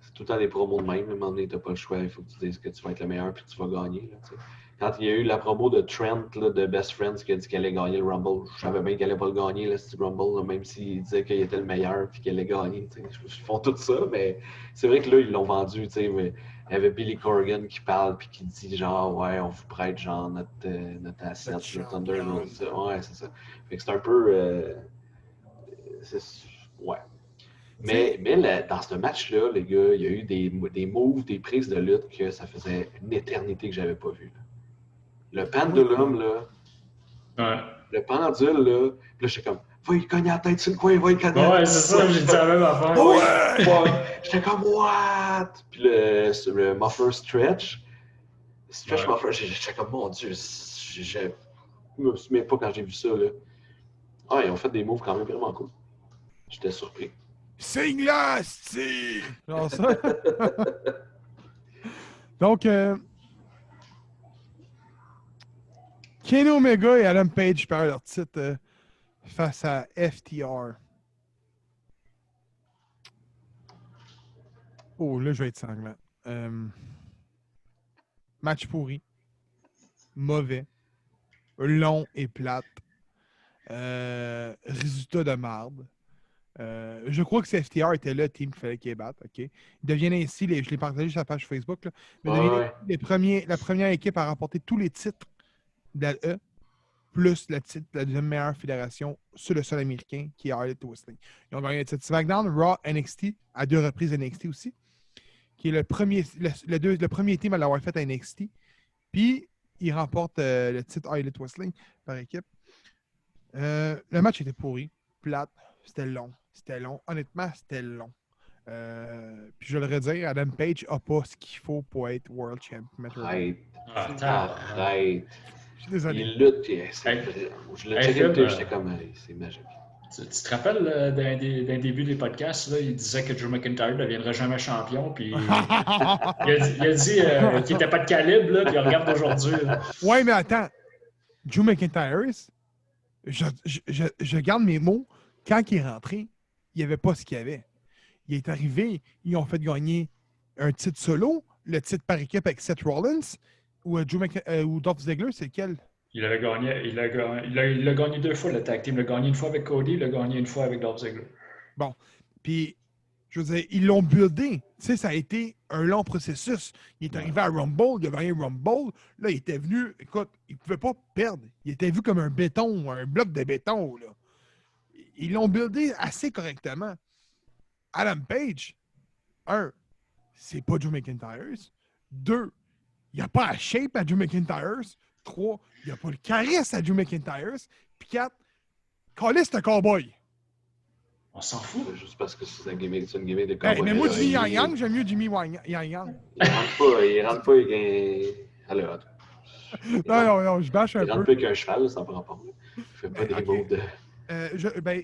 C'est tout le temps des promos de même. À un moment donné, t'as pas le choix. Il faut que tu dises que tu vas être le meilleur puis que tu vas gagner. Là, quand il y a eu la promo de Trent là, de Best Friends qui a dit qu'elle allait gagner le Rumble, je savais bien qu'elle allait pas le gagner, le Steve Rumble, là, même s'il disait qu'il était le meilleur puis qu'elle allait gagner. Ils font tout ça, mais c'est vrai que là, ils l'ont vendu. Mais il y avait Billy Corgan qui parle puis qui dit genre, ouais, on vous prête genre notre asset, le Thunder. Ouais, c'est ça. Fait que c'est un peu. Ouais. Mais dans ce match-là, les gars, il y a eu des moves, des prises de lutte que ça faisait une éternité que j'avais pas vu. Le pendulum, là. Ouais. Le pendule, là. Puis là, j'étais comme, va y cogner la tête sur le coin, va y cogner la tête. Ouais, c'est ça, j'ai dit la même affaire. Ouais! J'étais comme, what? Puis le muffler stretch. Stretch muffler, j'étais comme, mon Dieu, je me souviens pas quand j'ai vu ça, là. Ah, ils ont fait des moves quand même vraiment cool. J'étais surpris. Signe-la, Steve! Genre ça. Donc, Kenny Omega et Adam Page perdent leur titre face à FTR. Oh, là, je vais être sanglant. Match pourri. Mauvais. Long et plate. Résultat de marde. Je crois que c'est FTR était le team qu'il fallait qu'ils battent. Okay? Ils deviennent ainsi, je l'ai partagé sur la page Facebook, là, mais deviennent la première équipe à remporter tous les titres de la E, plus le titre de la deuxième meilleure fédération sur le sol américain, qui est All Elite Wrestling. Ils ont gagné le titre SmackDown, Raw, NXT, à 2 reprises NXT aussi, qui est le premier team à l'avoir fait à NXT. Puis, ils remportent le titre All Elite Wrestling par équipe. Le match était pourri, plate, c'était long. Honnêtement, c'était long. Puis je vais le redire, Adam Page n'a pas ce qu'il faut pour être World Champion. Arrête. Je suis désolé. Il lutte, je l'ai checké, j'étais comme, c'est magique. Tu te rappelles d'un début des podcasts, là, il disait que Drew McIntyre ne deviendrait jamais champion, puis il a dit qu'il n'était pas de calibre, là, puis regarde aujourd'hui. Ouais, mais attends. Drew McIntyre, je garde mes mots. Quand il est rentré, il n'y avait pas ce qu'il y avait. Il est arrivé, ils ont fait gagner un titre solo, le titre par équipe avec Seth Rollins, ou Dolph Ziggler, c'est lequel? Il a gagné 2 fois le tag team. Il l'a gagné une fois avec Cody, il l'a gagné une fois avec Dolph Ziggler. Bon. Puis, je veux dire, ils l'ont buildé. Tu sais, ça a été un long processus. Il est arrivé à Rumble, il a gagné Rumble. Là, il était venu, écoute, il ne pouvait pas perdre. Il était vu comme un béton, un bloc de béton, là. Ils l'ont buildé assez correctement. Adam Page, 1, c'est pas Drew McIntyre. 2, il n'y a pas la shape à Drew McIntyre. 3, il n'y a pas le charisme à Drew McIntyre. Puis 4, Callis, c'est un cowboy. On s'en fout. Juste parce que c'est une gimmick de cowboy. Mais moi, Jimmy Yang, j'aime mieux Jimmy Yang. Il rentre pas avec un... Alors, non, je bâche un peu. Il rentre pas avec un cheval, ça prend pas. Il fait pas des moves de...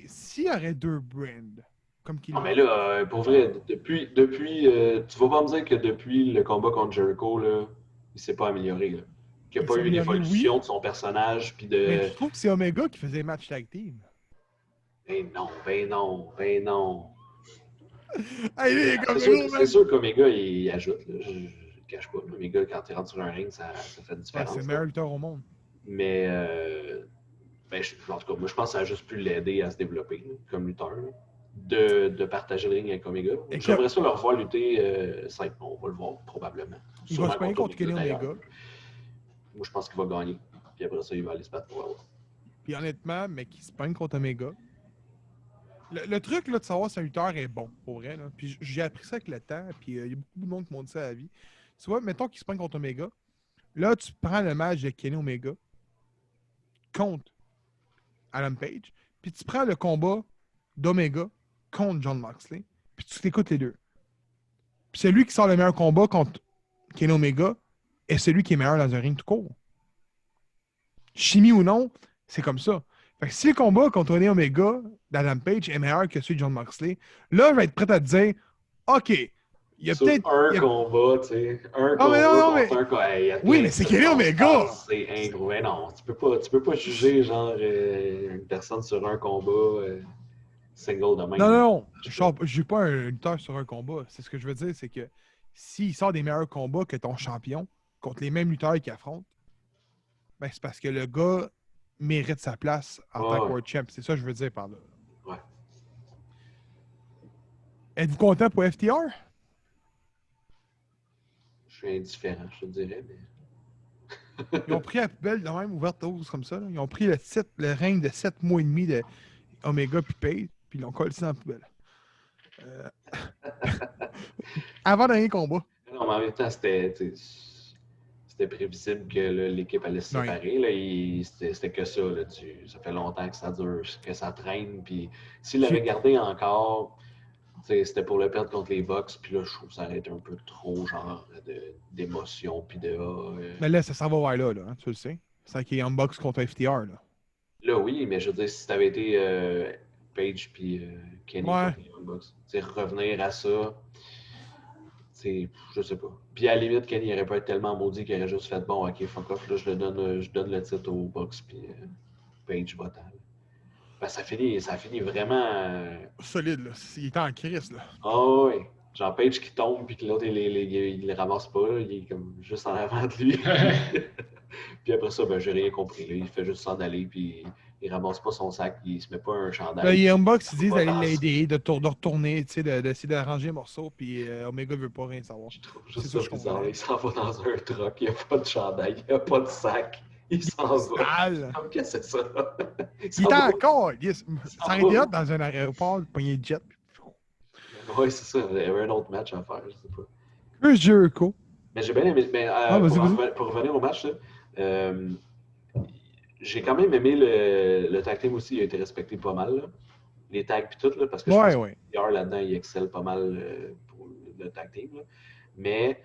s'il y aurait 2 brands, comme qu'il mais là, pour vrai, depuis tu vas pas me dire que depuis le combat contre Jericho, là, il s'est pas amélioré. Là. Qu'il n'y a pas eu d'évolution de son personnage. Puis de... Mais je trouve que c'est Omega qui faisait match tag team. Ben non. Hey, c'est sûr qu'Omega, il ajoute. Là. Je ne cache pas. Omega, quand il rentre sur un ring, ça fait une différence. C'est le meilleur lutteur au monde. Mais... en tout cas, moi, je pense que ça a juste pu l'aider à se développer là, comme lutteur. Là. De partager le ring avec Omega. J'aimerais ça le revoir lutter simple. On va le voir probablement. Il va se pogner contre Kenny Omega. Moi, je pense qu'il va gagner. Puis après ça, il va aller se battre pour elle. Puis honnêtement, mais qu'il se pogne contre Omega. Le truc là, de savoir si un lutteur est bon, pour vrai. Là. Puis j'ai appris ça avec le temps. Puis il y a beaucoup de monde qui m'ont dit ça à la vie. Tu vois, mettons qu'il se pogne contre Omega. Là, tu prends le match de Kenny Omega contre Adam Page. Puis tu prends le combat d'Omega contre Jon Moxley. Puis tu t'écoutes les deux. Puis celui qui sort le meilleur combat contre Kenny Omega est celui qui est meilleur dans un ring tout court. Chimie ou non, c'est comme ça. Fait que si le combat contre Kenny Omega d'Adam Page est meilleur que celui de Jon Moxley, là, je vais être prêt à te dire OK, Il y a sur peut-être. un il y a- combat, tu sais. Un Non, mais non, combat mais. contre un combat. Hey, il y a Oui, plein mais de c'est Kenny Omega! circonstances, c'est incroyable. Non, tu peux pas juger genre une personne sur un combat single de même. Non, non, Ça non. marche pas. Je suis pas un lutteur sur un combat. C'est ce que je veux dire, c'est que s'il sort des meilleurs combats que ton champion contre les mêmes lutteurs qu'il affronte, ben c'est parce que le gars mérite sa place en tant que Ouais, World Champ. C'est ça que je veux dire par là. ouais. Êtes-vous content pour FTR? Je suis indifférent, je te dirais, mais. Ils ont pris la poubelle de même, ouverte hausse comme ça. Là. Ils ont pris le règne de 7 mois et demi de Omega puis Page, puis ils l'ont collé dans la poubelle. Avant dernier combat. Non, mais en même temps, c'était prévisible que là, l'équipe allait se Ouais. séparer. Là, c'était que ça. Là, ça fait longtemps que ça dure, que ça traîne. Puis s'il l'avait gardé encore, c'était pour le perdre contre les Bucks. Puis là, je trouve que ça aurait été un peu trop genre d'émotion. Puis de. Mais là, ça s'en va vers là, hein, tu le sais. C'est qu'il y a un box contre FTR. Là. Là, oui, mais je veux dire, si ça avait été Page puis Kenny Ouais. contre les Young Bucks, revenir à ça, je sais pas. Puis à la limite, Kenny n'aurait pas été tellement maudit qu'il aurait juste fait bon, ok, fuck off, là, je donne le titre aux Bucks puis Page va-t'en. Ben, ça finit vraiment. Solide, là. Il était en crise, là. Oh, oui. Genre Page qui tombe puis que l'autre, il le ramasse pas, là, il est comme juste en avant de lui. Puis après ça, ben, j'ai rien compris. Là. Il fait juste s'en aller, puis il ramasse pas son sac, il se met pas un chandail. Les Young Bucks, ils disent pas d'aller dans- l'aider, de retourner, d'essayer d'arranger les morceaux, puis Omega veut pas rien savoir. Je trouve C'est juste ça, ça je bizarre. comprends. Il s'en va dans un truck, il n'y a pas de chandail, il n'y a pas de sac. Il s'en va. Sale! Comme qu'est-ce que c'est ça? Il était encore! Yes. Ça aurait été hot dans un aéroport, pogner le jet. Oui, c'est ça. Il y avait un autre match à faire, je sais pas. Chris Jericho. Mais j'ai bien aimé. Mais, vas-y. pour revenir au match, là, j'ai quand même aimé le tag team aussi. Il a été respecté pas mal. Là. Les tags et tout, là, parce que je pense que PR là-dedans, il excelle pas mal pour le tag team. Là. Mais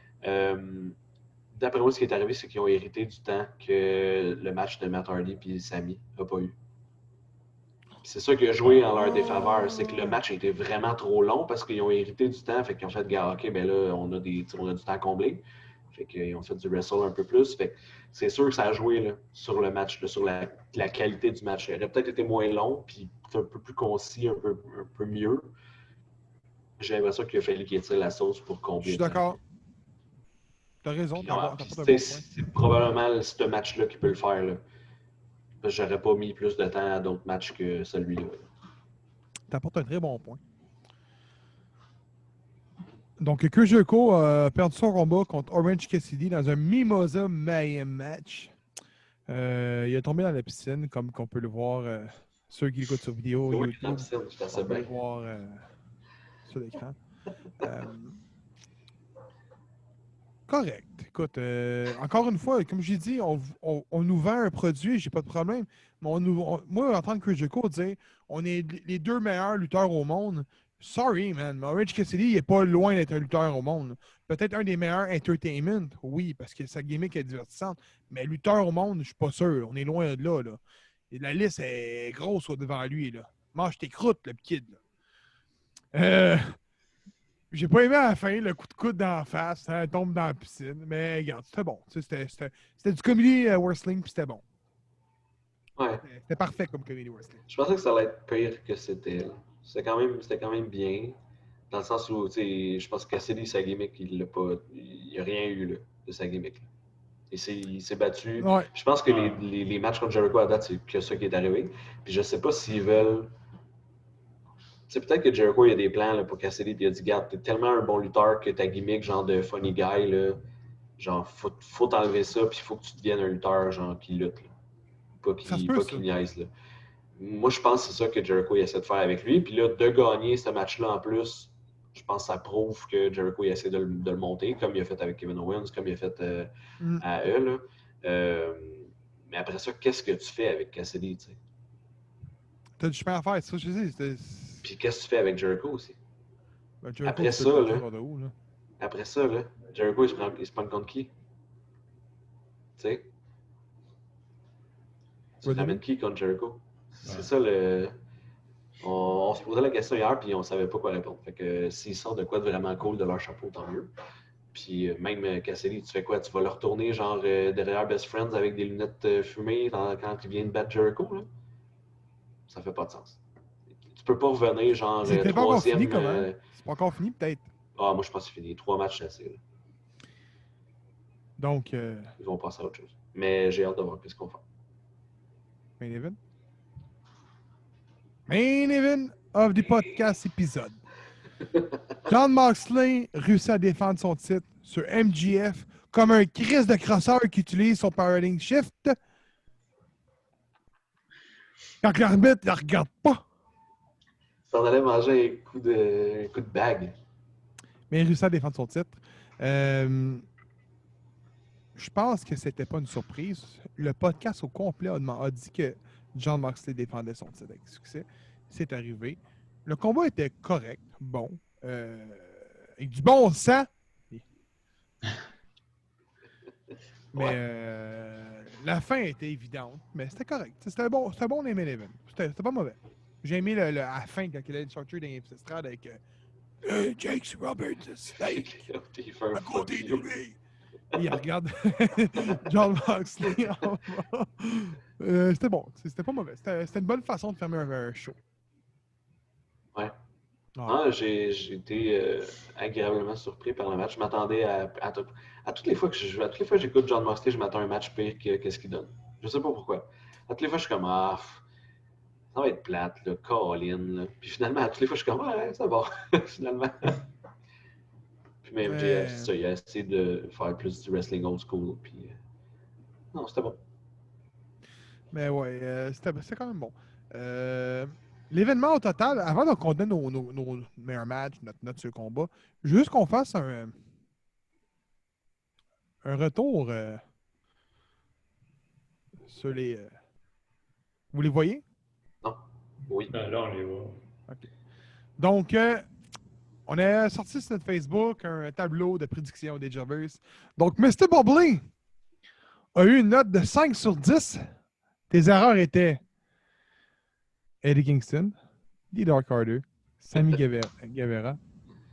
d'après moi, ce qui est arrivé, c'est qu'ils ont hérité du temps que le match de Matt Hardy et Sami n'a pas eu. C'est ça qui a joué en leur défaveur, c'est que le match a été vraiment trop long parce qu'ils ont hérité du temps, fait qu'ils ont fait OK, ben là, on a du temps à combler. Fait qu'ils ont fait du wrestle un peu plus. Fait que c'est sûr que ça a joué là, sur le match, là, sur la qualité du match. Il aurait peut-être été moins long, puis un peu plus concis, un peu mieux. J'ai l'impression qu'il a fallu qu'il étire la sauce pour combler. Je suis d'accord. T'as raison, c'est probablement ce match-là qui peut le faire. Là. J'aurais pas mis plus de temps à d'autres matchs que celui-là. T'apportes un très bon point. Donc, Chris Jericho a perdu son combat contre Orange Cassidy dans un Mimosa Mayhem match. Il est tombé dans la piscine, comme qu'on peut le voir, ceux qui l'écoutent sur vidéo, Oui, YouTube, on peut le bien. voir sur l'écran. Correct. Écoute, encore une fois, comme j'ai dit, on nous vend un produit, j'ai pas de problème. Mais moi, en tant que Chris Jericho, dire on est les deux meilleurs lutteurs au monde. Sorry, man. Mais Orange Cassidy, il est pas loin d'être un lutteur au monde. Peut-être un des meilleurs entertainment, oui, parce que sa gimmick est divertissante. Mais lutteur au monde, je suis pas sûr. On est loin de là. Et la liste est grosse devant lui. Là. Mange tes croûtes, le kid. Là. J'ai pas aimé à la fin le coup de coude dans la face, elle tombe dans la piscine, mais regarde, c'était bon. C'était du comedy wrestling, puis c'était bon. Ouais. C'était parfait comme comedy wrestling. Je pensais que ça allait être pire que c'était. C'était quand même bien. Dans le sens où, je pense que Cassidy, sa gimmick, il n'y a rien eu là, de sa gimmick. Là. Il s'est battu. Ouais. Je pense que les matchs contre Jericho à date, c'est que ça qui est arrivé. Puis je sais pas s'ils veulent. C'est peut-être que Jericho, il y a des plans là, pour Cassidy, puis il a dit, garde, t'es tellement un bon lutteur que ta gimmick, genre de funny guy, là, genre, faut t'enlever ça, puis il faut que tu deviennes un lutteur, genre, qui lutte, là. Pas qui niaise, là. Moi, je pense que c'est ça que Jericho il essaie de faire avec lui, puis là, de gagner ce match-là en plus, je pense que ça prouve que Jericho il essaie de le monter, comme il a fait avec Kevin Owens, comme il a fait à eux, là. Mais après ça, qu'est-ce que tu fais avec Cassidy, tu sais? T'as du chemin à faire, ça, je sais. Puis qu'est-ce que tu fais avec Jericho aussi? Ben, Jericho, après ça, là, Jericho, il se prend contre qui? Tu sais? Tu ramènes qui contre Jericho? C'est ça le... On se posait la question hier, puis on savait pas quoi répondre. Fait que s'ils sortent de quoi de vraiment cool de leur chapeau, tant mieux. Puis même Cassidy, tu fais quoi? Tu vas le retourner genre derrière Best Friends avec des lunettes fumées quand il vient de battre Jericho, là? Ça fait pas de sens. Tu peux pas revenir genre C'était pas encore fini, troisième. comment? C'est pas encore fini, peut-être. Ah, moi je pense que c'est fini. 3 matchs, c'est assez. Là. Donc, Ils vont passer à autre chose. Mais j'ai hâte de voir ce qu'on fait. main event. Main event of the podcast épisode. John Moxley réussit à défendre son titre sur MJF comme un Chris de crosseur qui utilise son Paradigm Shift. Quand l'arbitre ne regarde pas. T'en allais manger un coup de bague. Mais il réussit à défendre son titre. Je pense que c'était pas une surprise. Le podcast au complet a dit que John Moxley défendait son titre avec succès. C'est arrivé. Le combat était correct, bon. Avec du bon sang. Mais la fin était évidente. Mais c'était correct. C'était un bon main event. C'était pas mauvais. J'ai aimé la fin quand il a sorti dans l'estrade avec Jake Roberts Snake à côté de lui. Il regarde John Moxley en bas. C'était bon. C'était pas mauvais. C'était une bonne façon de fermer un show. Ouais. Ah. Ah, j'ai été agréablement surpris par le match. Je m'attendais à toutes les fois que à toutes les fois que j'écoute John Moxley, je m'attends à un match pire que ce qu'il donne. Je sais pas pourquoi. À toutes les fois, je suis comme ça va être plate, là, Colin. Là. Puis finalement, à toutes les fois, je suis comme ouais, ça va, finalement. Puis même JF, c'est ça, il a essayé de faire plus du wrestling old school. Puis non, c'était bon. Mais ouais, c'était quand même bon. L'événement au total, avant qu'on donne nos meilleurs matchs, notre note sur le combat, juste qu'on fasse un retour sur les. Vous les voyez? Non? Oui. Ben là, on les voit. OK. Donc, on a sorti sur notre Facebook un tableau de prédiction des Jobbers. Donc, Mr. Bobley a eu une note de 5 sur 10. Tes erreurs étaient Eddie Kingston, The Dark Order, Sammy Guevara,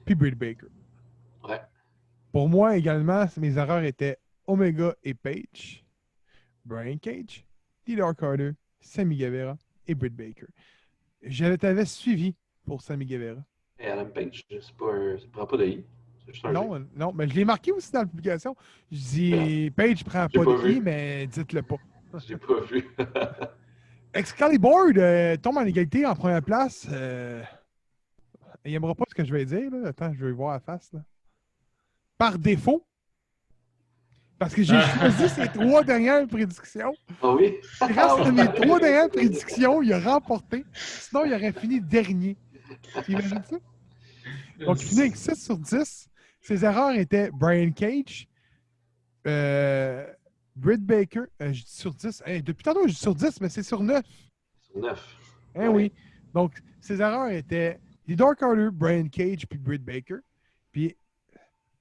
puis Britt Baker. Ouais. Pour moi également, mes erreurs étaient Omega et Page, Brian Cage, The Dark Order, Sammy Guevara et Britt Baker. Je t'avais suivi pour Sammy Guevara. Et Adam Page, ça prend pas de I. C'est juste un G. Non, mais je l'ai marqué aussi dans la publication. Je dis Page prend J'ai pas pas de I, vu. mais dites-le pas. J'ai pas vu. Excalibur tombe en égalité en première place. Il n'aimera pas ce que je vais dire. Là. Attends, je vais voir la face. Là. Par défaut. Parce que j'ai choisi ces 3 dernières prédictions. Ah oui? Grâce à mes 3 dernières prédictions, il a remporté. Sinon, il aurait fini dernier. Tu imagines ça? Donc, il finit avec 6 sur 10. Ses erreurs étaient Brian Cage, Britt Baker. Je dis sur 10. Depuis tantôt, je dis sur 10, mais c'est sur 9. Sur 9. Oui. Donc, ses erreurs étaient The Dark Order, Brian Cage, puis Britt Baker. Puis,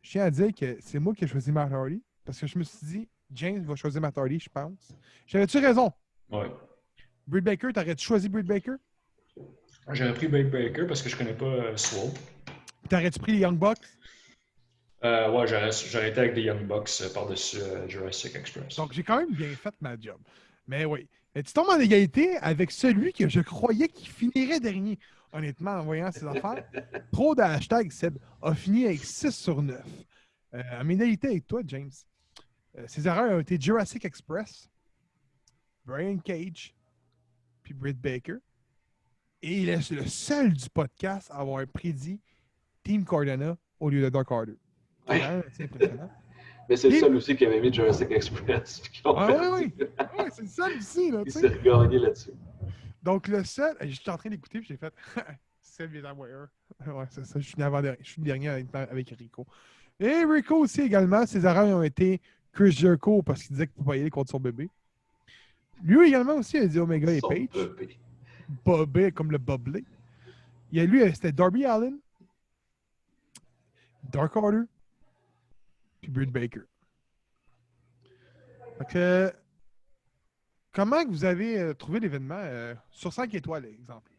je tiens à dire que c'est moi qui ai choisi Matt Hardy. Parce que je me suis dit, James va choisir Matt Hardy, je pense. J'avais-tu raison? Oui. Britt Baker, t'aurais-tu choisi Britt Baker? J'aurais pris Britt Baker parce que je connais pas Swope. T'aurais-tu pris les Young Bucks? Ouais, j'aurais été avec des Young Bucks par-dessus Jurassic Express. Donc, j'ai quand même bien fait ma job. Mais oui. Mais tu tombes en égalité avec celui que je croyais qu'il finirait dernier. Honnêtement, en voyant ses affaires. Trop de hashtags, Seb a fini avec 6 sur 9. En égalité avec toi, James. Ses erreurs ont été Jurassic Express, Brian Cage, puis Britt Baker. Et il est le seul du podcast à avoir prédit Team Cardona au lieu de Dark Order. C'est impressionnant. Mais c'est le seul aussi qui avait mis Jurassic Express. Oui, c'est le seul aussi. Là, il s'est regagné là-dessus. Donc, le seul, j'étais en train d'écouter, puis j'ai fait Seb est Wire. Ouais, c'est ça, je suis avant-dernier. Je suis le dernier avec Rico. Et Rico aussi également, ses erreurs ont été Chris Jericho parce qu'il disait qu'il ne pouvait pas y aller contre son bébé. Lui également aussi, il a dit Omega et Page. Bébé. Bobé comme le Boblé. Lui, c'était Darby Allin, Dark Order, puis Britt Baker. Donc, comment vous avez trouvé l'événement sur 5 étoiles, exemple?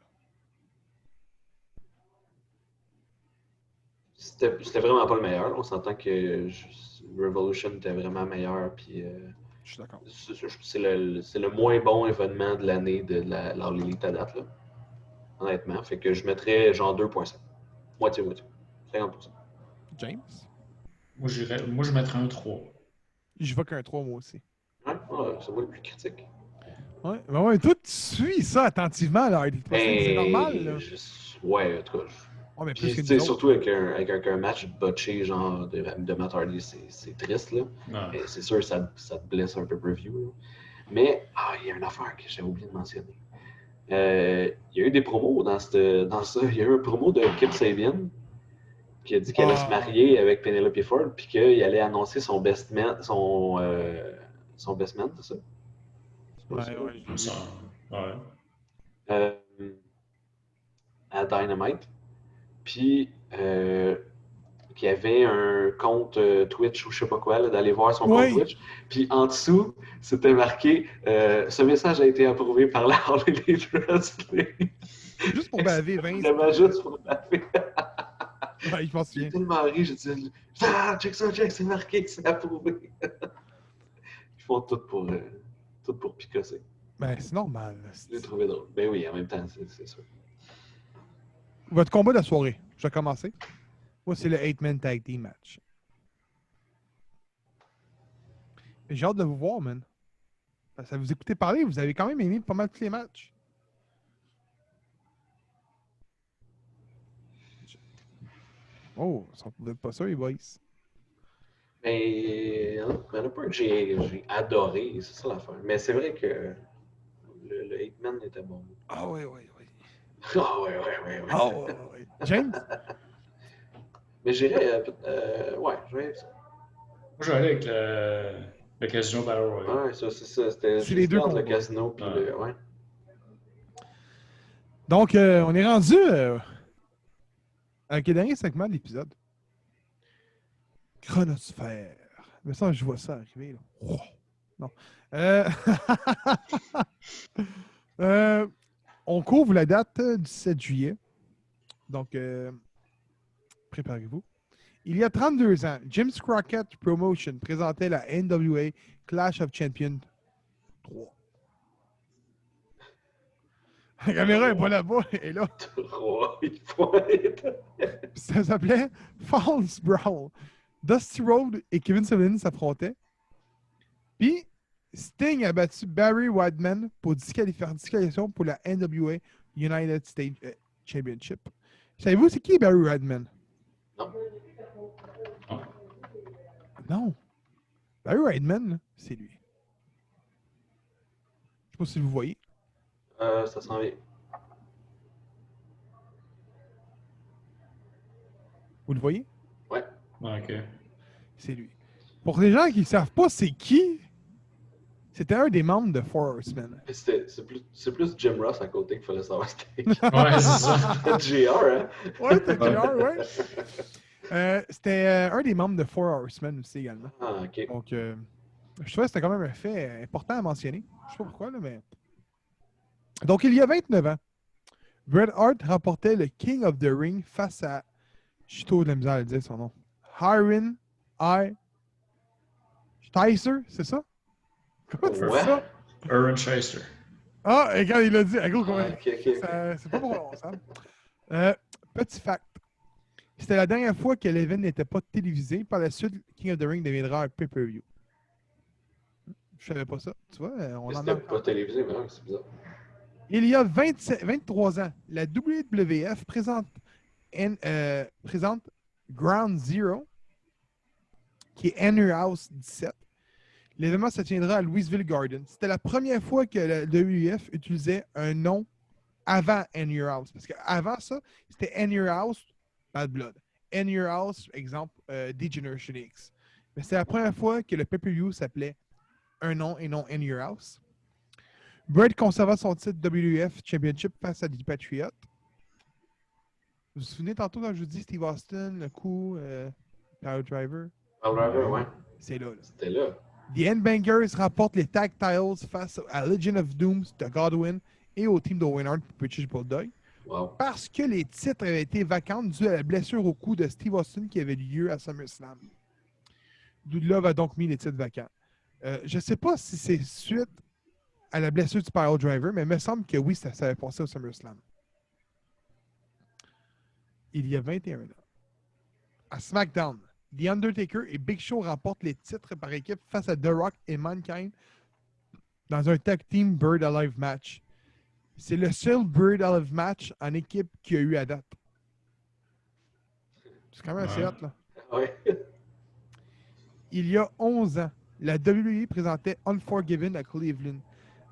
c'était vraiment pas le meilleur. On s'entend que Revolution était vraiment meilleur. Puis, Je suis d'accord. c'est le moins bon événement de l'année de l'All Elite à date, là. Honnêtement. Fait que je mettrais genre 2,5. Moitié-moitié. 50%. James? Moi, je mettrais un 3. Je vois qu'un 3, moi aussi. Ouais, c'est moi le plus critique. Ouais, mais ouais, toi, tu suis ça attentivement, là, Elite Wrestling, c'est normal, là. Ouais, en tout cas. Ouais, mais Puis, plus que tu sais, nous autres. surtout avec un match botché, genre de Matt Hardy, c'est triste, là. Ouais. Mais c'est sûr, ça te blesse un peu preview, là. Mais, il y a une affaire que j'avais oublié de mentionner. Il y a eu des promos dans ça. Il y a eu un promo de Kip Sabian qui a dit qu'elle allait se marier avec Penelope Ford puis qu'il allait annoncer son best man, son best man, c'est ça? Ouais, ça? ouais. Ça, ouais. Euh, à Dynamite. Puis, qu'il y avait un compte Twitch ou je sais pas quoi, là, d'aller voir son compte Twitch. Puis en dessous, c'était marqué ce message a été approuvé par la All Elite Wrestling. Juste pour baver, Vince. Vraiment juste pour baver. Ouais, je pense J'ai bien. tellement ri, j'ai dit check ça, check, c'est marqué, c'est approuvé. Ils font tout pour picosser. Ben, c'est normal. Je l'ai trouvé drôle. Ben oui, en même temps, c'est sûr. Votre combat de la soirée, je vais commencer. Moi, c'est le 8-man tag team match. J'ai hâte de vous voir, man. Ça vous écoutez parler, vous avez quand même aimé pas mal tous les matchs. Oh, vous n'êtes pas sûr, les boys. Mais il y en a pas un que j'ai adoré, c'est ça l'affaire. Mais c'est vrai que le 8-man était bon. Ah oui, oui, oui. Ah ouais. Ah ouais, ouais. James? Mais j'irais. Ouais, j'irais ça. Moi, je vais aller avec le Casino Battle Royale. Ouais, ça, c'est ça. C'était C'est les deux entre combats. le casino puis le. Ouais. Donc, on est rendu avec le dernier segment de l'épisode. Chronosphère. Mais ça, je vois ça arriver. Là. Oh, non. On couvre la date du 7 juillet. Donc, préparez-vous. Il y a 32 ans, Jim Crockett Promotion présentait la NWA Clash of Champions 3. La caméra n'est pas là-bas, elle est là. 3, il faut être. Ça s'appelait Falls Brawl. Dusty Rhodes et Kevin Sullivan s'affrontaient. Puis, Sting a battu Barry Windman pour disqualification pour la NWA United States Championship. Savez-vous c'est qui Barry Windman? Non. Non. Barry Windman, c'est lui. Je sais pas si vous voyez. Ça s'en vient. Vous le voyez? Ouais. OK. C'est lui. Pour les gens qui ne savent pas c'est qui, c'était un des membres de Four Horsemen. C'est plus Jim Ross à côté qu'il fallait savoir c'était. Ouais, c'est ça. JR, hein? Ouais, c'était JR, ouais. C'était un des membres de Four Horsemen aussi également. Ah, ok. Donc, je trouvais que c'était quand même un fait important à mentionner. Je sais pas pourquoi, là, mais. Donc, il y a 29 ans, Bret Hart remportait le King of the Ring face à. Je suis trop de la misère à dire son nom. Hiron I. Sticer, c'est ça? Comment tu dis Ouais. ça? Aaron Shyster. Ah, et quand il l'a dit, gros, Ok. c'est pas pour ça. Petit fact. C'était la dernière fois que l'event n'était pas télévisé. Par la suite, King of the Ring deviendra un pay-per-view. Je savais pas ça. Tu vois, on en a. C'était pas télévisé, mais non, c'est bizarre. Il y a 23 ans, la WWF présente Ground Zero, qui est Henry House 17. L'événement se tiendra à Louisville Garden. C'était la première fois que la WWF utilisait un nom avant Henry House. Parce qu'avant ça, c'était Henry House, Bad Blood. Henry House, exemple, Degeneration X. Mais c'était la première fois que le pay-per-view s'appelait un nom et non Henry House. Bret conserva son titre WWF Championship face à des Patriots. Vous vous souvenez tantôt quand je vous dis Steve Austin, le coup, Power Driver? Power Driver, ouais. C'est là. C'était là. The Headbangers remportent les tag titles face à Legion of Doom de Godwin et au team de Owen Hart et British Bulldog. Wow. parce que les titres avaient été vacants dû à la blessure au cou de Steve Austin qui avait lieu à SummerSlam. Doudlov a donc mis les titres vacants. Je ne sais pas si c'est suite à la blessure du Pile Driver, mais il me semble que oui, ça avait passé au SummerSlam. Il y a 21 ans. À SmackDown, The Undertaker et Big Show remportent les titres par équipe face à The Rock et Mankind dans un tag team Bird Alive match. C'est le seul Bird Alive match en équipe qu'il y a eu à date. C'est quand même assez hot, là. Ouais. Il y a 11 ans, la WWE présentait Unforgiven à Cleveland.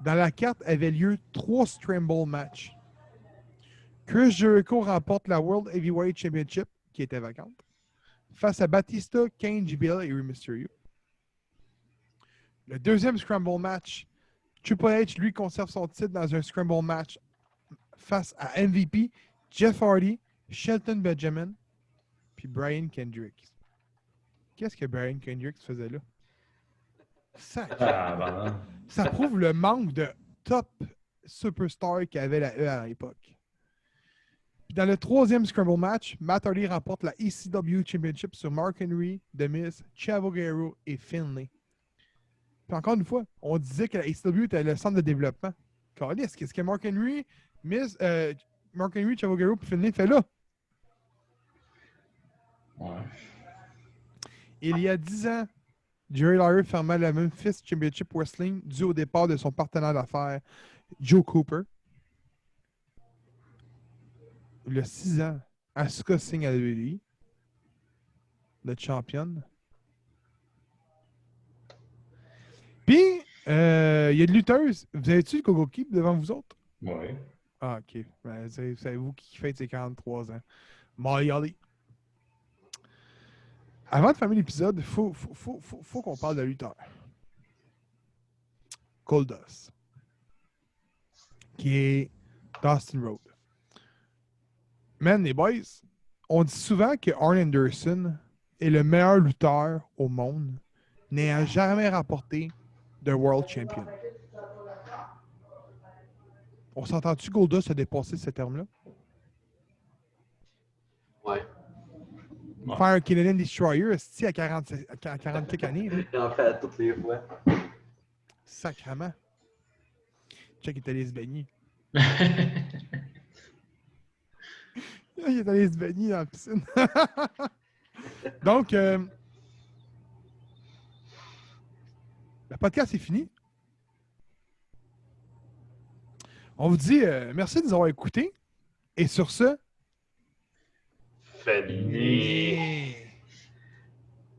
Dans la carte avaient lieu 3 Scramble matchs. Chris Jericho remporte la World Heavyweight Championship, qui était vacante, face à Batista, Kane, JBL et Rey Mysterio. Le deuxième Scramble match, Triple H, lui, conserve son titre dans un Scramble match face à MVP, Jeff Hardy, Shelton Benjamin, puis Brian Kendricks. Qu'est-ce que Brian Kendricks faisait là? Ça prouve le manque de top superstar qu'avait la E à l'époque. Puis dans le troisième Scramble match, Matt Hardy remporte la ECW Championship sur Mark Henry, The Miz, Chavo Guerrero et Finlay. Puis encore une fois, on disait que la ECW était le centre de développement. Qu'est-ce que Mark Henry, Chavo Guerrero et Finlay fait là? Ouais. Il y a 10 ans, Jerry Lawler ferma la Memphis Championship Wrestling dû au départ de son partenaire d'affaires, Joe Cooper. Il y a 6 ans, Asuka signe à la WWE, notre championne. Puis, il y a de lutteuses. Vous avez-tu le Gogo Keep devant vous autres? Ouais. Ah, OK. Ben, c'est vous qui faites ses 43 ans. Molly Holly. Avant de fermer l'épisode, il faut qu'on parle de lutteur. Goldust. Qui est Dustin Rhodes. Man, les boys, on dit souvent que Arn Anderson est le meilleur lutteur au monde, n'ayant jamais remporté de World Champion. On s'entend-tu que Goldust a dépassé ce terme-là? Ouais. Faire un Canadian Destroyer à 40 quelques années. Là. Il en fait à toutes les fois. Sacrement. Check, il est allé se baigner. Il est allé se baigner dans la piscine. Donc, le podcast est fini. On vous dit merci de nous avoir écoutés. Et sur ce, Fini.